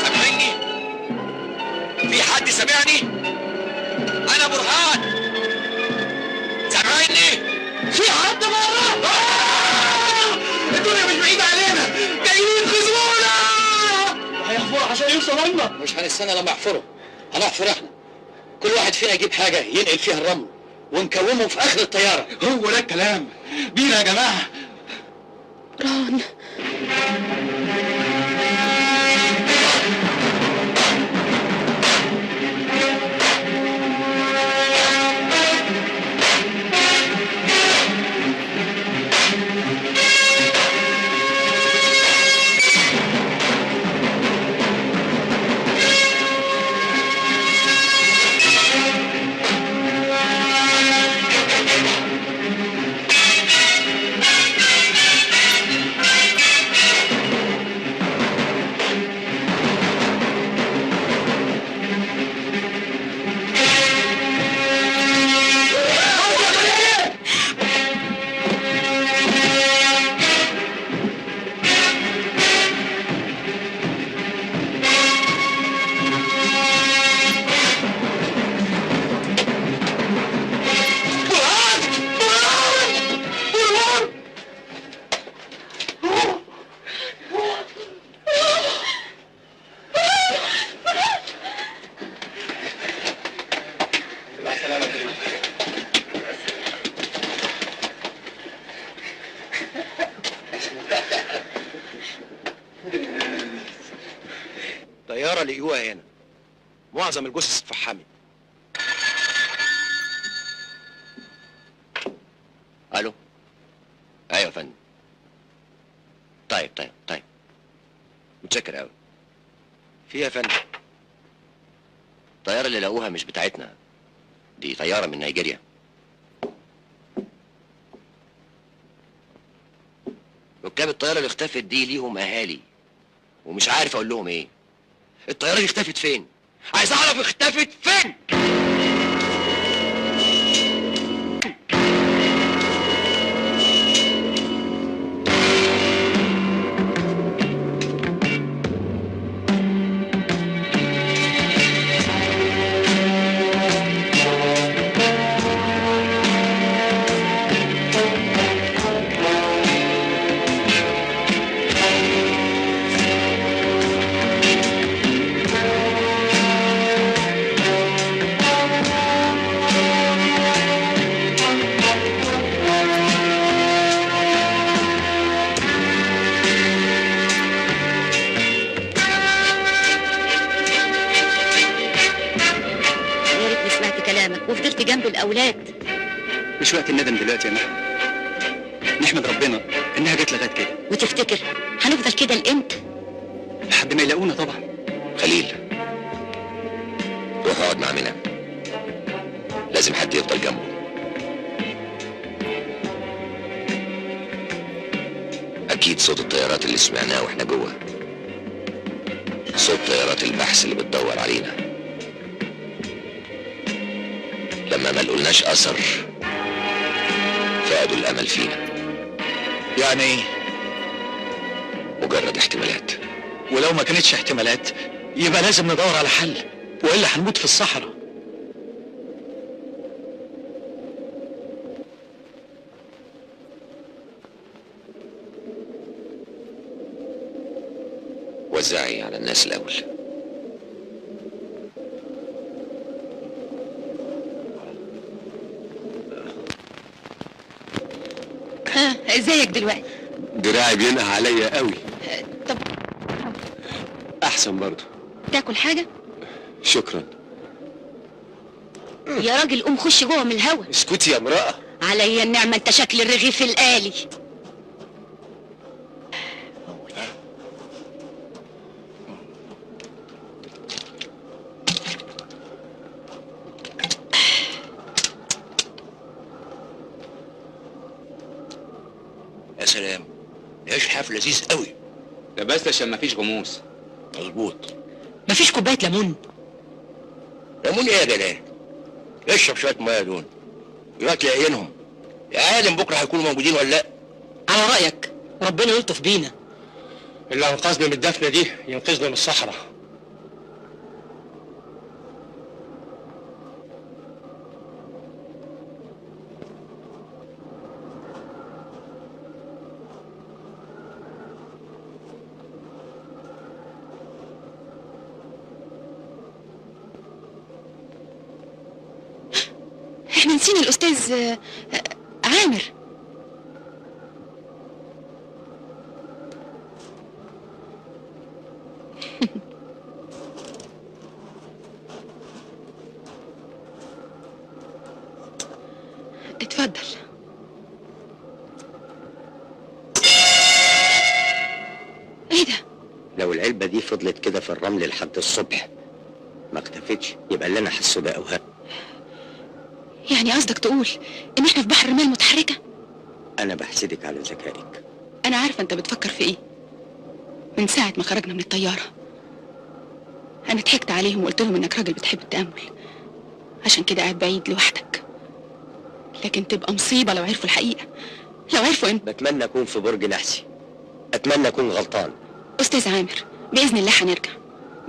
سامعني؟ في حد سامعني؟ انا برهان. سامعني؟ في حد بره؟ الدنيا مش بعيدة علينا، جايين ينقذونا. هيحفروا عشان يوصلوا لنا. مش هنستنى لما يحفروا، هنحفر احنا. كل واحد فينا يجيب حاجة ينقل فيها الرمل ونكومه في آخر الطيارة. هو ده الكلام. بينا يا جماعة. ران طيارة لقيوها هنا، معظم الجثث اتفحمت. الو. ايوه يا فندم. طيب متشكر قوي. في يا فندم. الطيارة اللي لقوها مش بتاعتنا، دي طيارة من نيجيريا. ركاب الطيارة اللي اختفت دي ليهم اهالي، ومش عارف اقول لهم ايه. الطيارة دي اختفت فين؟ عايز اعرف اختفت فين؟ وفضلت جنب الأولاد. مش وقت الندم دلوقتي يا مها. نحمد ربنا إنها جت لغاية كده. وتفتكر هنفضل كده لإمتى؟ لحد ما يلاقونا طبعا. خليل، روح اقعد مع منى. لازم حد يفضل جنبه. أكيد صوت الطيارات اللي سمعناه واحنا جوه صوت طيارات البحث اللي بتدور علينا. لما ما لقولناش اثر فقدوا الامل فينا. يعني ايه؟ مجرد احتمالات. ولو ما كانتش احتمالات يبقى لازم ندور على حل، والا هنموت في الصحراء. وزعي على الناس الاول. ها ازيك دلوقتي؟ دراعي بينقع عليا قوي. طب احسن برضه. تاكل حاجة؟ شكرا. يا راجل قوم خش جوه من الهوا. اسكتي يا امرأة. عليا النعمة، انت شكل الرغيف الآلي. يا سلام، عيش الحفل لذيذ قوي. ده بس عشان مفيش غموس. مظبوط. مفيش كوباية ليمون؟ يهمون ايه يا جلال؟ اشرب شويه ميه دول دلوقتي لقينهم. يا عالم بكره هيكونوا موجودين ولا لا؟ على رايك ربنا يلطف بينا. اللي انقذنا من الدفنه دي ينقذنا من الصحراء. احنا نسينا الاستاذ عامر. اتفضل. ايه ده؟ لو العلبة دي فضلت كده في الرمل لحد الصبح ما اختفتش، يبقى اللي انا حاسه ده اوهام. يعني قصدك تقول ان احنا في بحر رمال متحركة؟ انا بحسدك على ذكائك. انا عارفة انت بتفكر في ايه. من ساعة ما خرجنا من الطيارة انا ضحكت عليهم وقلت لهم انك راجل بتحب التأمل، عشان كده قاعد بعيد لوحدك. لكن تبقى مصيبة لو عرفوا الحقيقة، لو عرفوا انت. بتمنى اكون في برج نحسي، اتمنى اكون غلطان. استاذ عامر باذن الله هنرجع،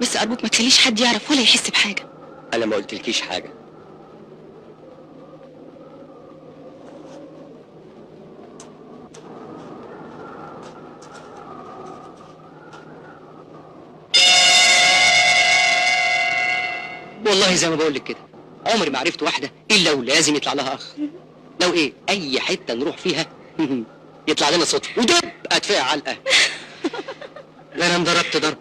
بس ارجوك ما تخليش حد يعرف ولا يحس بحاجة. انا ما قلتلكيش حاجة. والله زي ما بقول لك كده، عمري ما عرفت واحده الا ولازم يطلع لها اخ. لو ايه اي حته نروح فيها يطلع لنا صدفه ودب ادفع علقه. ده انا انضربت ضرب.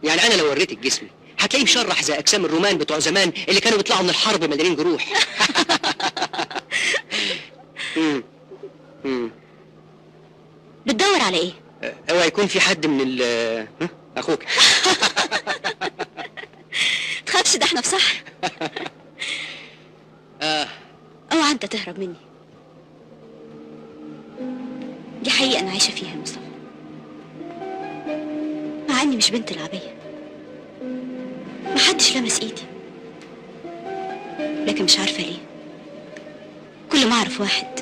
يعني انا لو وريتك جسمي هتلاقيه مشرح زي اجسام الرومان بتوع زمان اللي كانوا بيطلعوا من الحرب مليانين جروح. بتدور على ايه؟ اوعى يكون في حد من اخوك. تخافش، ده احنا في صحراء. اوعى انت تهرب مني. دي حقيقة انا عايشة فيها يا مصطفى، مع اني مش بنت العبية، محدش لمس ايدي، لكن مش عارفة ليه كل ما اعرف واحد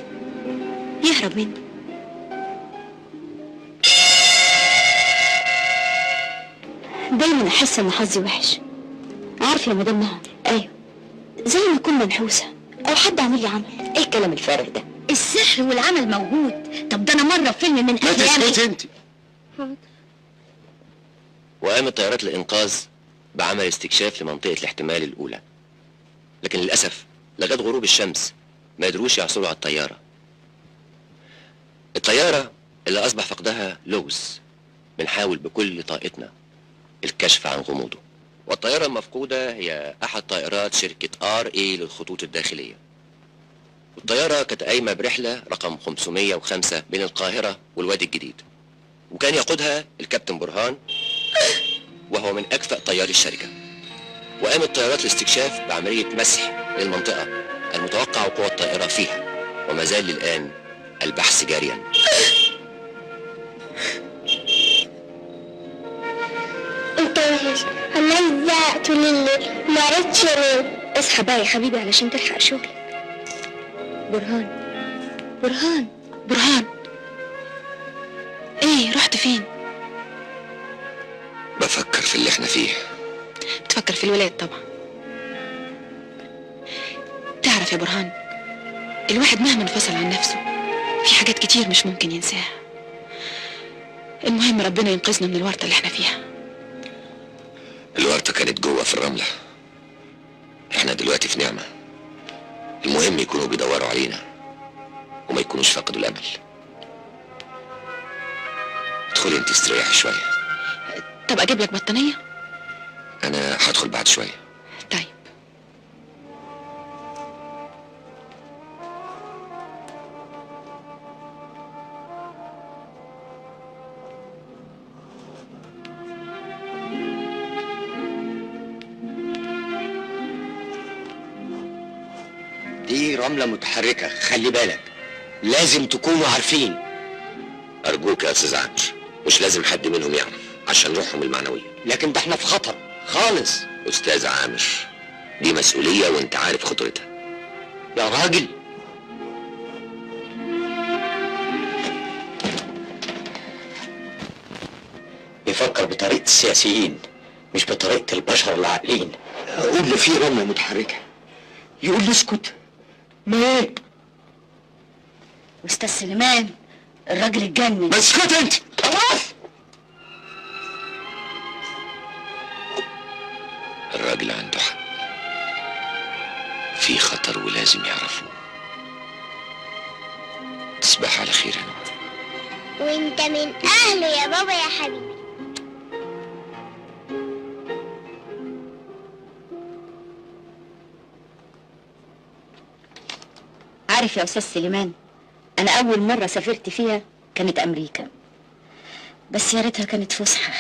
يهرب مني. دايما احس ان حظي وحش. عارف يا مدام نهار؟ ايوه، زي ما اكون منحوسه او حد عامل لي عمل. ايه الكلام الفارغ ده؟ السحر والعمل موجود. طب ده انا مره في فيلم من احلامي. ما تسكتي انت. وقامت طيارات الانقاذ بعمل استكشاف لمنطقه الاحتمال الاولى، لكن للاسف لغايه غروب الشمس ما قدروش يحصلوا على الطياره اللي اصبح فقدها لغز. بنحاول بكل طاقتنا الكشف عن غموضه. والطيارة المفقودة هي أحد طائرات شركة RA للخطوط الداخلية. والطيارة كانت قايمة برحلة رقم 505 بين القاهرة والوادي الجديد، وكان يقودها الكابتن برهان وهو من أكفأ طياري الشركة. وقامت طيارات الاستكشاف بعملية مسح للمنطقة المتوقع وقوع الطائرة فيها، وما زال للآن البحث جاريا. انت وحش، عمال زعق طول الليل، ما عرفتش انام. اصحى بقى يا حبيبي علشان تلحق شغلك. برهان برهان برهان، ايه رحت فين؟ بفكر في اللي احنا فيه. بتفكر في الولاد طبعا. تعرف يا برهان، الواحد مهما انفصل عن نفسه في حاجات كتير مش ممكن ينساها. المهم ربنا ينقذنا من الورطة اللي احنا فيها. الورطة كانت جوه في الرملة، احنا دلوقتي في نعمة. المهم يكونوا بيدوروا علينا وما يكونوش فقدوا الأمل. ادخلي انت استريحي شوية. طب اجيب لك بطانية؟ انا هدخل بعد شوية. طيب. دي رملة متحركة، خلي بالك، لازم تكونوا عارفين. أرجوك يا أستاذ عامر، مش لازم حد منهم يعرف عشان روحهم المعنوية. لكن ده احنا في خطر خالص. أستاذ عامر، دي مسؤولية وانت عارف خطورتها. يا راجل بيفكر بطريقة السياسيين مش بطريقة البشر العاقلين. أقول له في رملة متحركة يقول لي اسكت. ما ايه؟ أستاذ سليمان الراجل اتجنن. بس اسكت انت خلاص. الراجل عنده حق، في خطر ولازم يعرفوه. تصبح على خير يا نور. وانت من اهله يا بابا يا حبيبي. عارف يا أستاذ سليمان، أنا أول مرة سافرت فيها كانت أمريكا، بس يا ريتها كانت فسحة.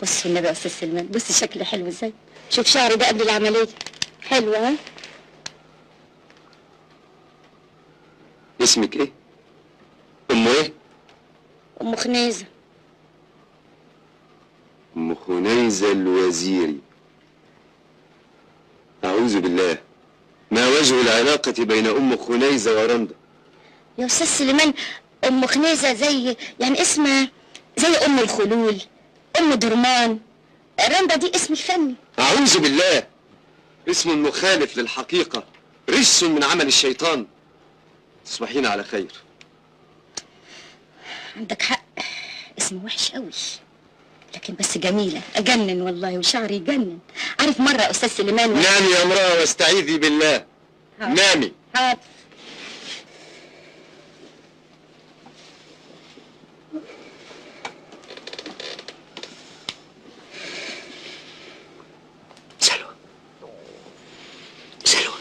بص النبي يا أستاذ سليمان، بص شكلي حلو إزاي. شوف شعري ده قبل العملية حلوة. ها؟ اسمك ايه؟ ام ايه؟ أم خنيزة. ام خنيزة الوزيري. اعوذ بالله، ما وجه العلاقة بين ام خنيزة ورندا؟ يا أستاذ سليمان أم خنيزة زي يعني اسمها زي أم الخلول، أم درمان. رندا دي اسم الفني. اعوذ بالله، اسم مخالف للحقيقة، رجس من عمل الشيطان. تصبحين على خير. عندك حق، اسم وحش قوي، لكن بس جميلة، أجنن والله، وشعري يجنن. عارف مرة يا أستاذ سليمان نامي يا امرأة واستعيذي بالله. نامي. حاضر. سلوى سلوى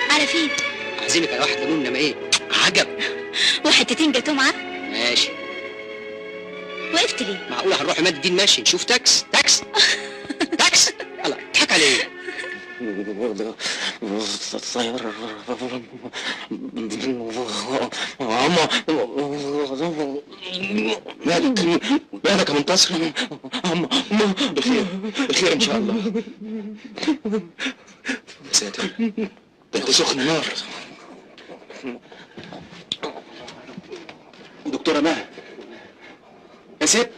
على فين؟ عازمك على واحد ليمون، انما ايه؟ عجب. وحتتين جاتوه معاه. ماشي. وقفت ليه؟ معقولة هنروح عماد الدين ماشي نشوف تاكس؟ تاكس تاكس. الله تضحك على ايه؟ الطيارة مالك يا منتصر؟ بخير بخير ان شاء الله. يا ساتر، ده انت سخن نار. دكتورة مها يا ست.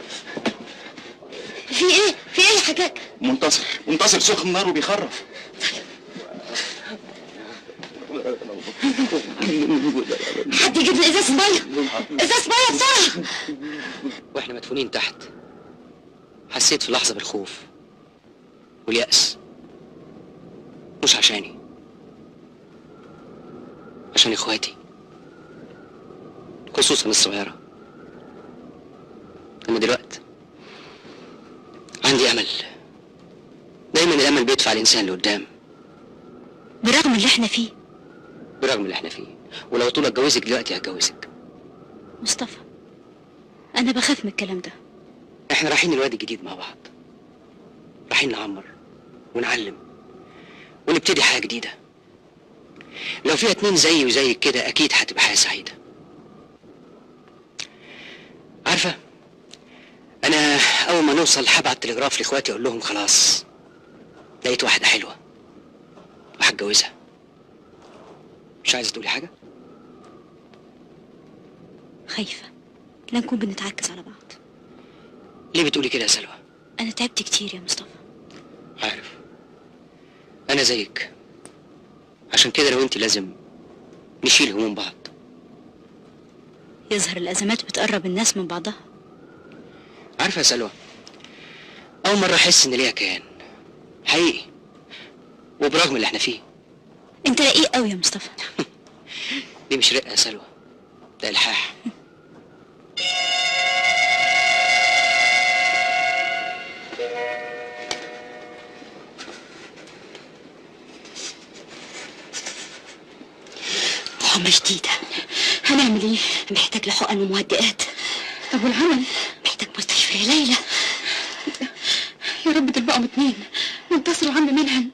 في ايه؟ في ايه يا حاج؟ منتصر سخن نار وبيخرف. حد يجيب لي ازازة مية، ازازة مية بسرعة. واحنا مدفونين تحت حسيت في لحظة بالخوف واليأس، مش عشاني، عشان اخواتي، خصوصا الصغيرة. اما دلوقتي عندي امل، دايما الامل بيدفع الانسان لقدام. برغم اللي احنا فيه. برغم اللي احنا فيه، ولو طول اتجوزك دلوقتي هتجوزك. مصطفى انا بخاف من الكلام ده. احنا رايحين الوادي الجديد مع بعض، رايحين نعمر ونعلم ونبتدي حياة جديدة. لو فيها اتنين زيي وزيك كده اكيد هتبقى حياة سعيدة. عارفة، انا اول ما نوصل هبعت تلغراف لاخواتي اقول لهم خلاص لقيت واحدة حلوة وهتجوزها. مش عايزة تقولي حاجة؟ خايفة لا نكون بنتعكس على بعض. ليه بتقولي كده يا سلوى؟ أنا تعبت كتير يا مصطفى. عارف، أنا زيك، عشان كده أنا وأنت لازم نشيل هموم بعض. يظهر الأزمات بتقرب الناس من بعضها. عارفة يا سلوى، أول مرة أحس إن ليا كيان حقيقي، وبرغم اللي احنا فيه. أنت رقيق قوي يا مصطفى. دي مش رقة يا سلوى، ده إلحاح. حمى شديدة. هنعمل ايه؟ محتاج لحقن ومهدئات. طب والعمل؟ محتاج مستشفى يا ليلى. يا رب دول بقوا 2 منتصر وعم ملهم.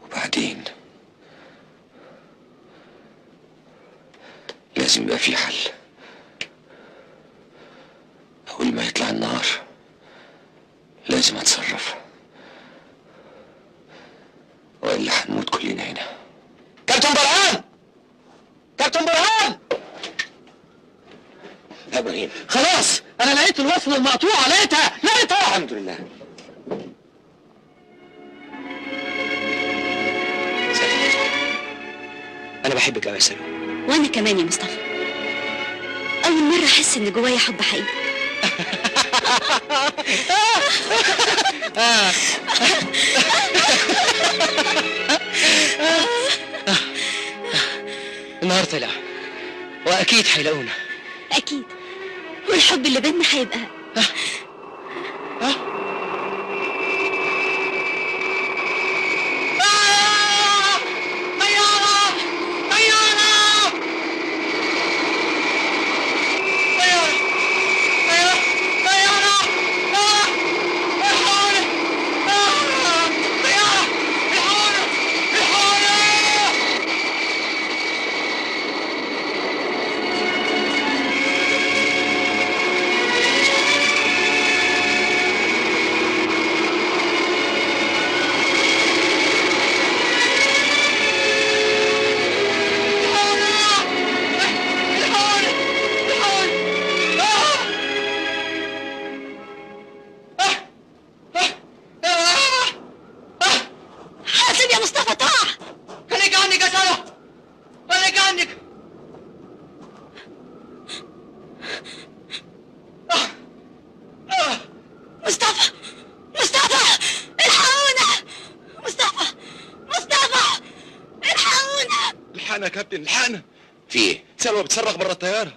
وبعدين لازم يبقى في حل. أول ما يطلع النهار لازم أتصرف، وإلا هنموت كلنا هنا. كابتن برهان! كابتن برهان! يا ابراهيم خلاص انا لقيت الوصل المقطوعه، لقيتها الحمد لله. أنا بحبك أوي يا سلوى. وأنا كمان يا مصطفى. أول مرة أحس إن جوايا حب حقيقي. النهار طلع وأكيد هيلاقونا. أكيد، والحب اللي بينا هيبقى الحقنا يا كابتن، الحقنا. في ايه؟ سلوى بتصرخ بره الطياره.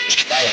مش كفايه.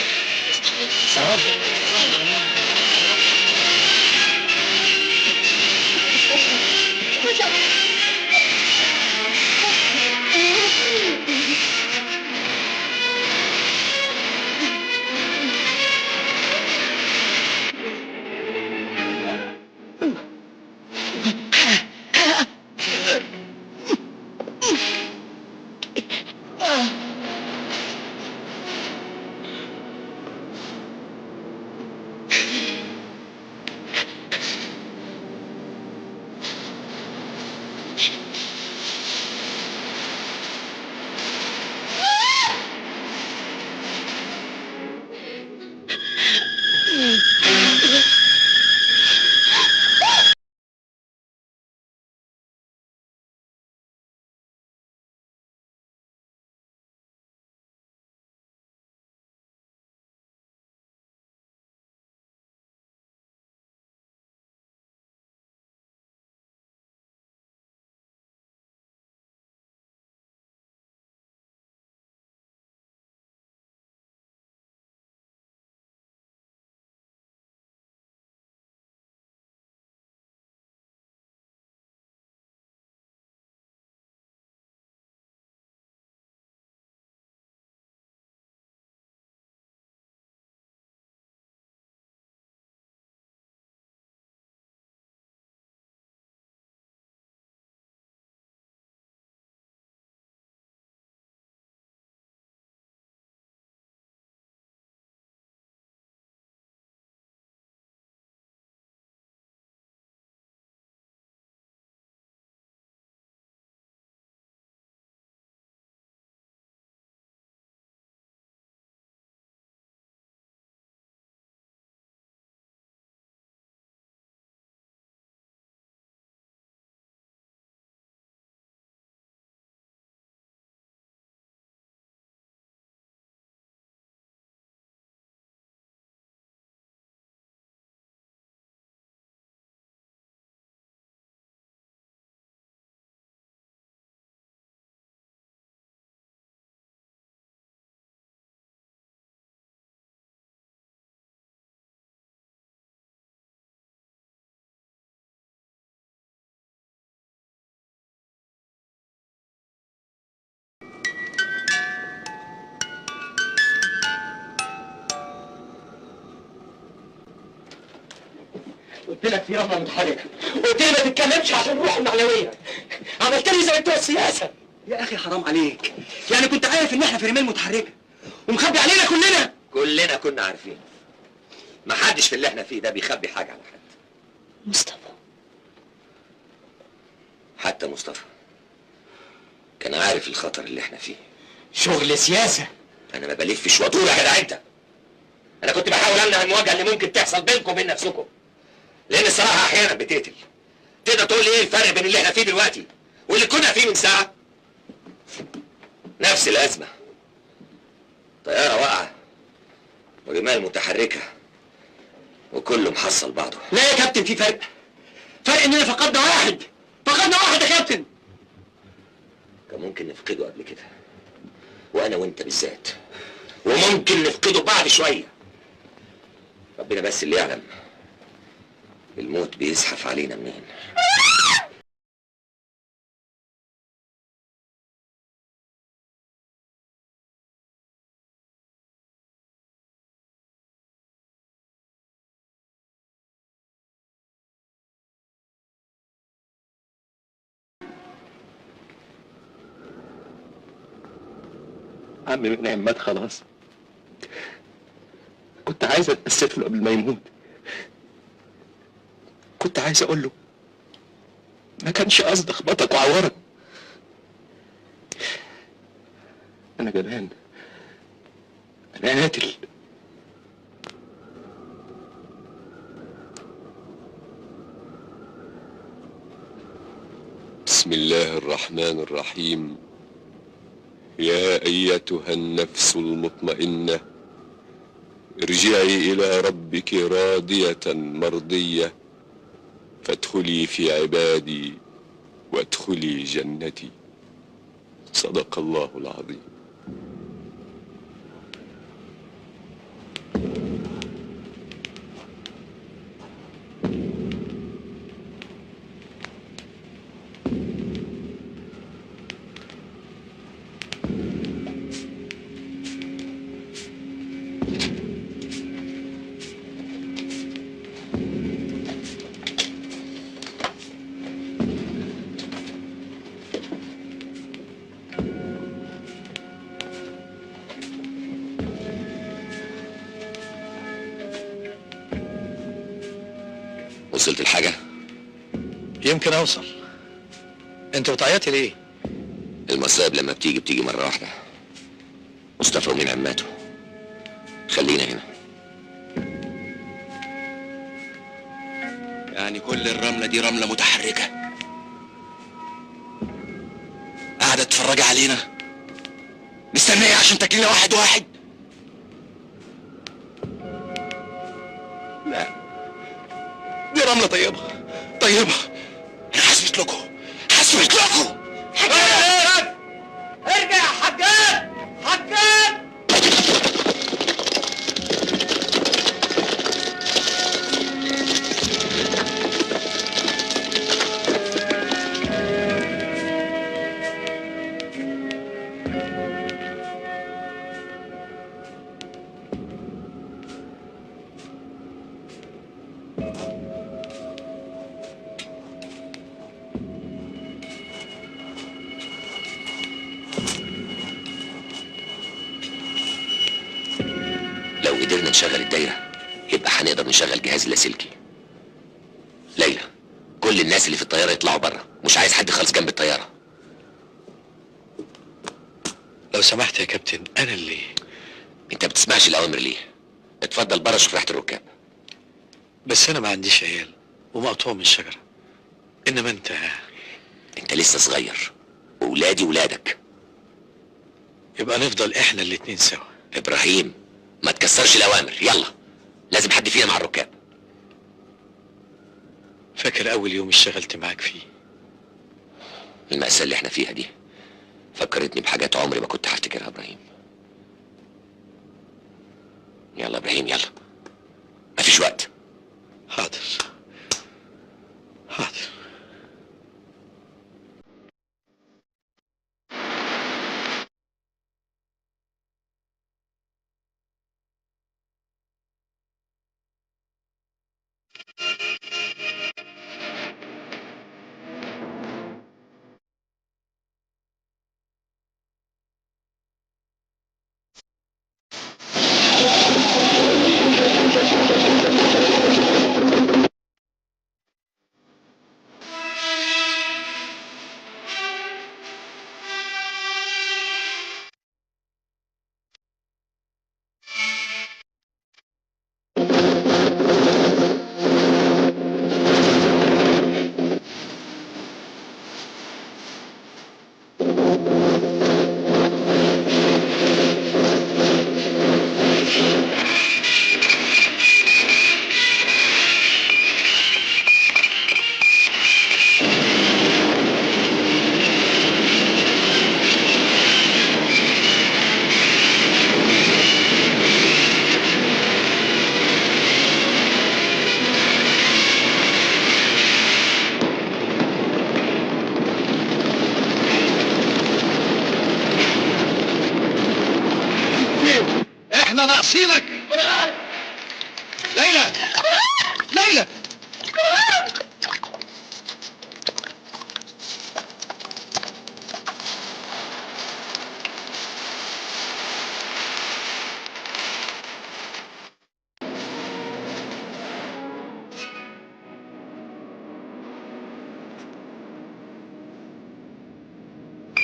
قلت لك في رمله متحركه، قلت لي ما تتكلمش عشان روح المعنويه، عملت لي زي بتوع السياسه. يا اخي حرام عليك، يعني كنت عارف ان احنا في رمال متحركه ومخبي علينا كلنا. كلنا كنا عارفين. ما حدش في اللي احنا فيه ده بيخبي حاجه على حد. مصطفى حتى مصطفى كان عارف الخطر اللي احنا فيه. شغل سياسه. انا ما بلفش وادور يا جدع انت. انا كنت بحاول امنع المواجهه اللي ممكن تحصل بينكم وبين نفسكم، لان الصراحه احيانا بتقتل. تقدر تقول لي ايه الفرق بين اللي احنا فيه دلوقتي واللي كنا فيه من ساعه؟ نفس الازمه، طياره واقعه ورمال متحركه وكله محصل بعضه. لا يا كابتن، في فرق. فرق اننا فقدنا واحد يا كابتن. كان ممكن نفقده قبل كده، وانا وانت بالذات، وممكن نفقده بعد شويه. ربنا بس اللي يعلم الموت بيزحف علينا منين. عم منعم مات خلاص. كنت عايز اتأسف له قبل ما يموت. كنت عايز اقول له ما كانش قصدي اخبطك وعورك. انا جبان، انا قاتل. بسم الله الرحمن الرحيم. يا أيتها النفس المطمئنة ارجعي إلى ربك راضية مرضية فادخلي في عبادي وادخلي جنتي. صدق الله العظيم. وصلت الحاجة؟ يمكن اوصل. انت بتعيطي ليه؟ المصائب لما بتيجي مرة واحدة. مصطفى ومين عماته. خلينا هنا. يعني كل الرملة دي رملة متحركة قاعدة تتفرج علينا مستنية عشان تاكلنا واحد واحد؟ لا، دي رملة طيبة. انا حسبت لكم. حجاج ارجع يا حجاج. لو قدرنا نشغل الدايرة يبقى هنقدر نشغل جهاز اللاسلكي. ليلى، كل الناس اللي في الطيارة يطلعوا بره، مش عايز حد خالص جنب الطيارة. لو سمحت يا كابتن، انا اللي انت بتسمعش الاوامر ليه؟ اتفضل بره شوف راحة الركاب. بس انا ما عنديش عيال ومقطوع من الشجرة، انما انت لسه صغير وولادي ولادك. يبقى نفضل احنا الاتنين سوا. ابراهيم، ما تكسرش الاوامر. يلا، لازم حد فينا مع الركاب. فاكر اول يوم اشتغلت معاك فيه؟ المأساة اللي احنا فيها دي فكرتني بحاجات عمري ما كنت هفتكرها. ابراهيم، يلا ابراهيم يلا، مفيش وقت. حاضر. احنا ناقصينك. ليلى ليلى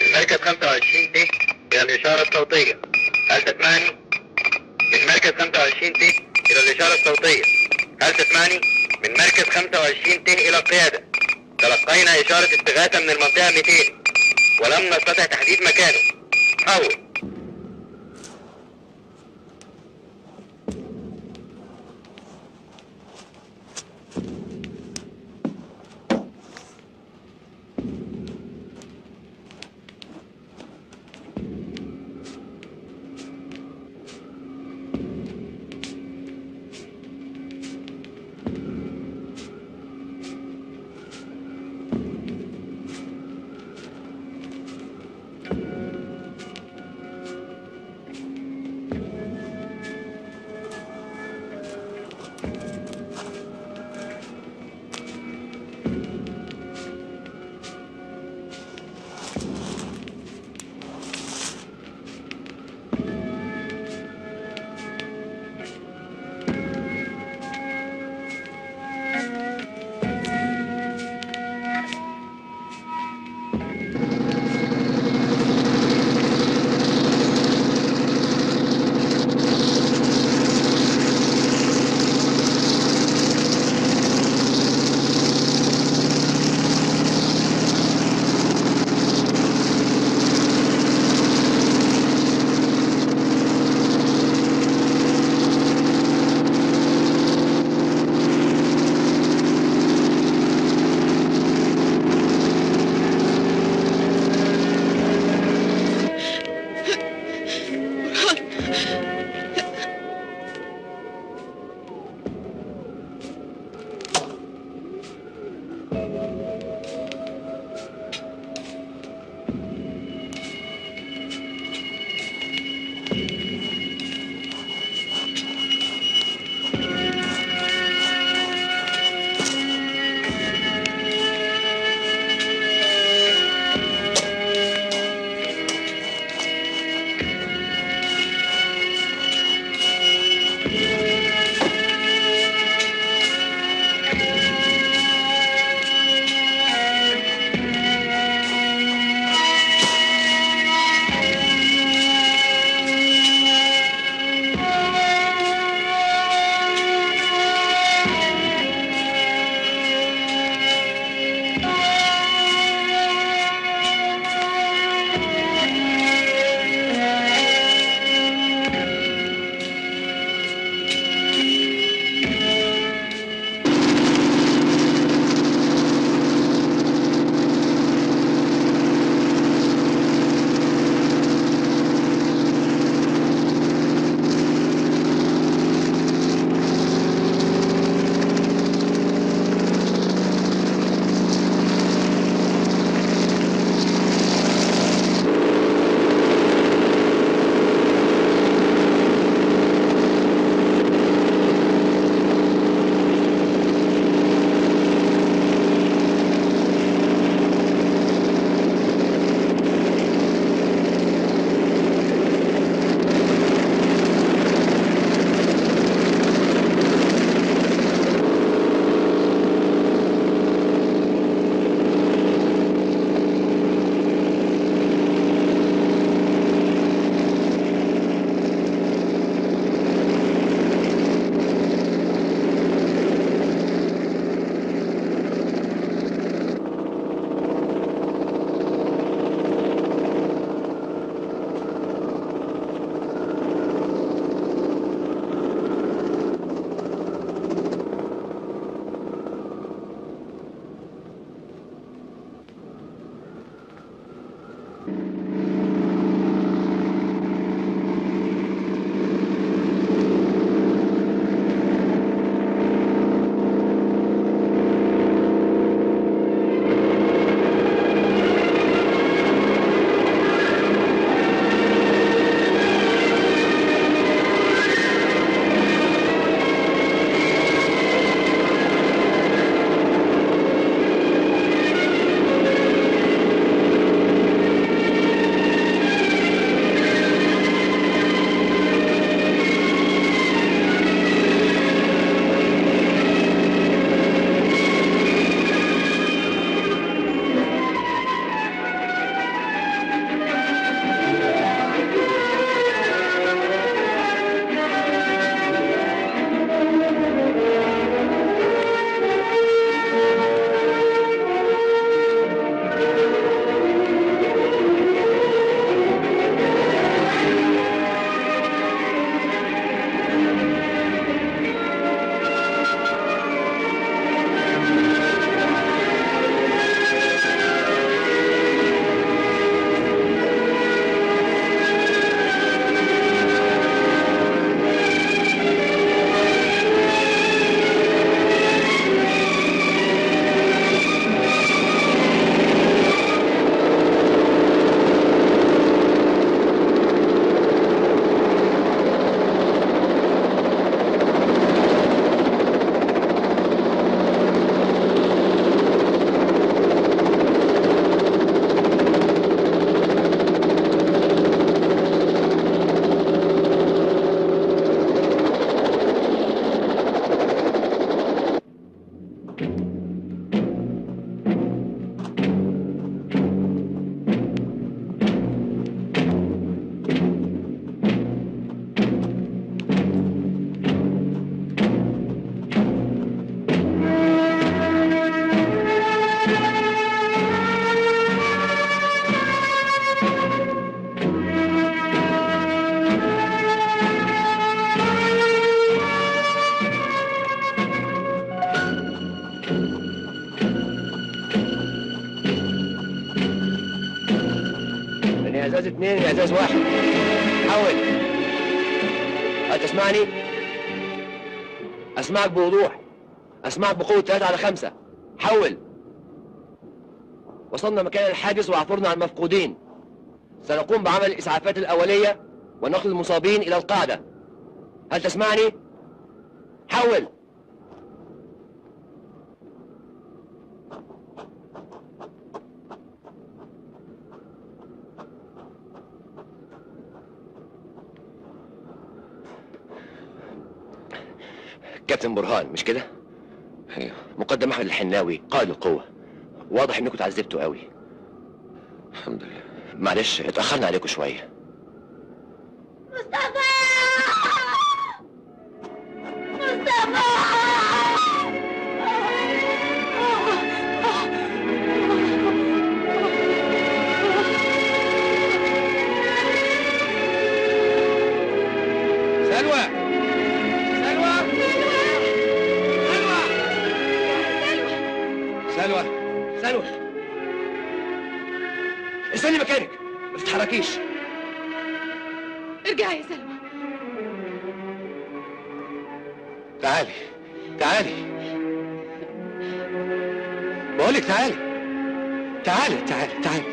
المركز 25 تي إلى الإشارة الصوتية. هل تسمعني؟ من مركز 25 تي إلى الإشارة الصوتية. هل تسمعني؟ من مركز 25 تي إلى القيادة. تلقينا إشارة استغاثة من المنطقة 200 ولم نستطع تحديد مكانه. حول. 2 اعزاز 1. حول. هل تسمعني؟ اسمعك بوضوح. اسمعك بقوة 3 على 5. حول. وصلنا مكان الحادث وعثرنا على المفقودين. سنقوم بعمل الإسعافات الأولية ونقل المصابين إلى القاعدة. هل تسمعني؟ حول. كابتن برهان مش كده؟ ايوه. مقدم احمد الحناوي قائد القوة. واضح انكم تعذبتوا قوي. الحمد لله. معلش اتأخرنا عليكم شوية. مصطفى مصطفى سلوى سلوى سلوى استني مكانك ما تتحركيش. ارجعي يا سلوى. تعالي تعالي، بقولك تعالي تعالي تعالي تعالي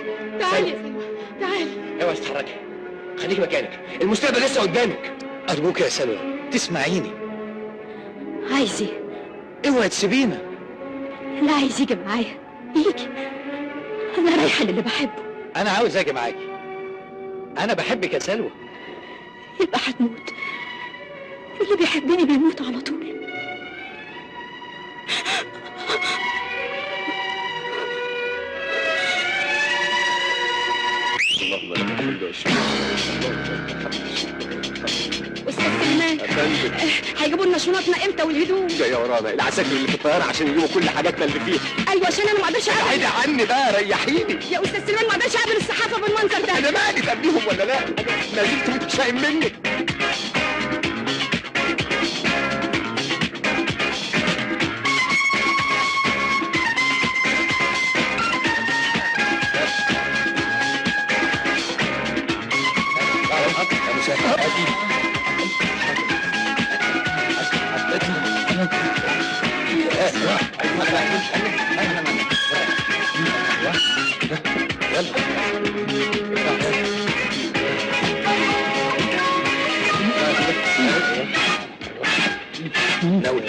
تعالي يا سلوى تعالي. اوعي تتحركي، خليكي مكانك، المستقبل لسه قدامك. أرجوك يا سلوى تسمعيني. عايز ايه؟ اوعي تسيبينا. لا عايز يجي معايا يجي، انا رايحه للي بحبه. أنا عاوز أجي معاكي، أنا بحبك يا سلوى. يبقى هتموت، اللي بيحبني بيموت على طول. اللهم لك الحمد والشكر. استاذ سلمان هيجيبوا لنا شنطنا امتى والهدوم؟ جايه ورانا العساكر اللي في الطياره عشان يجيبوا كل حاجاتنا اللي فيها. ايوه عشان انا ما اقدرش اقابل. بعيدي عني بقى، ريحيني. يا استاذ سلمان ما اقدرش اقابل الصحافه بالمنظر ده. انا مالي تقابليهم ولا لا؟ ما زلت متشائم منك. ناولي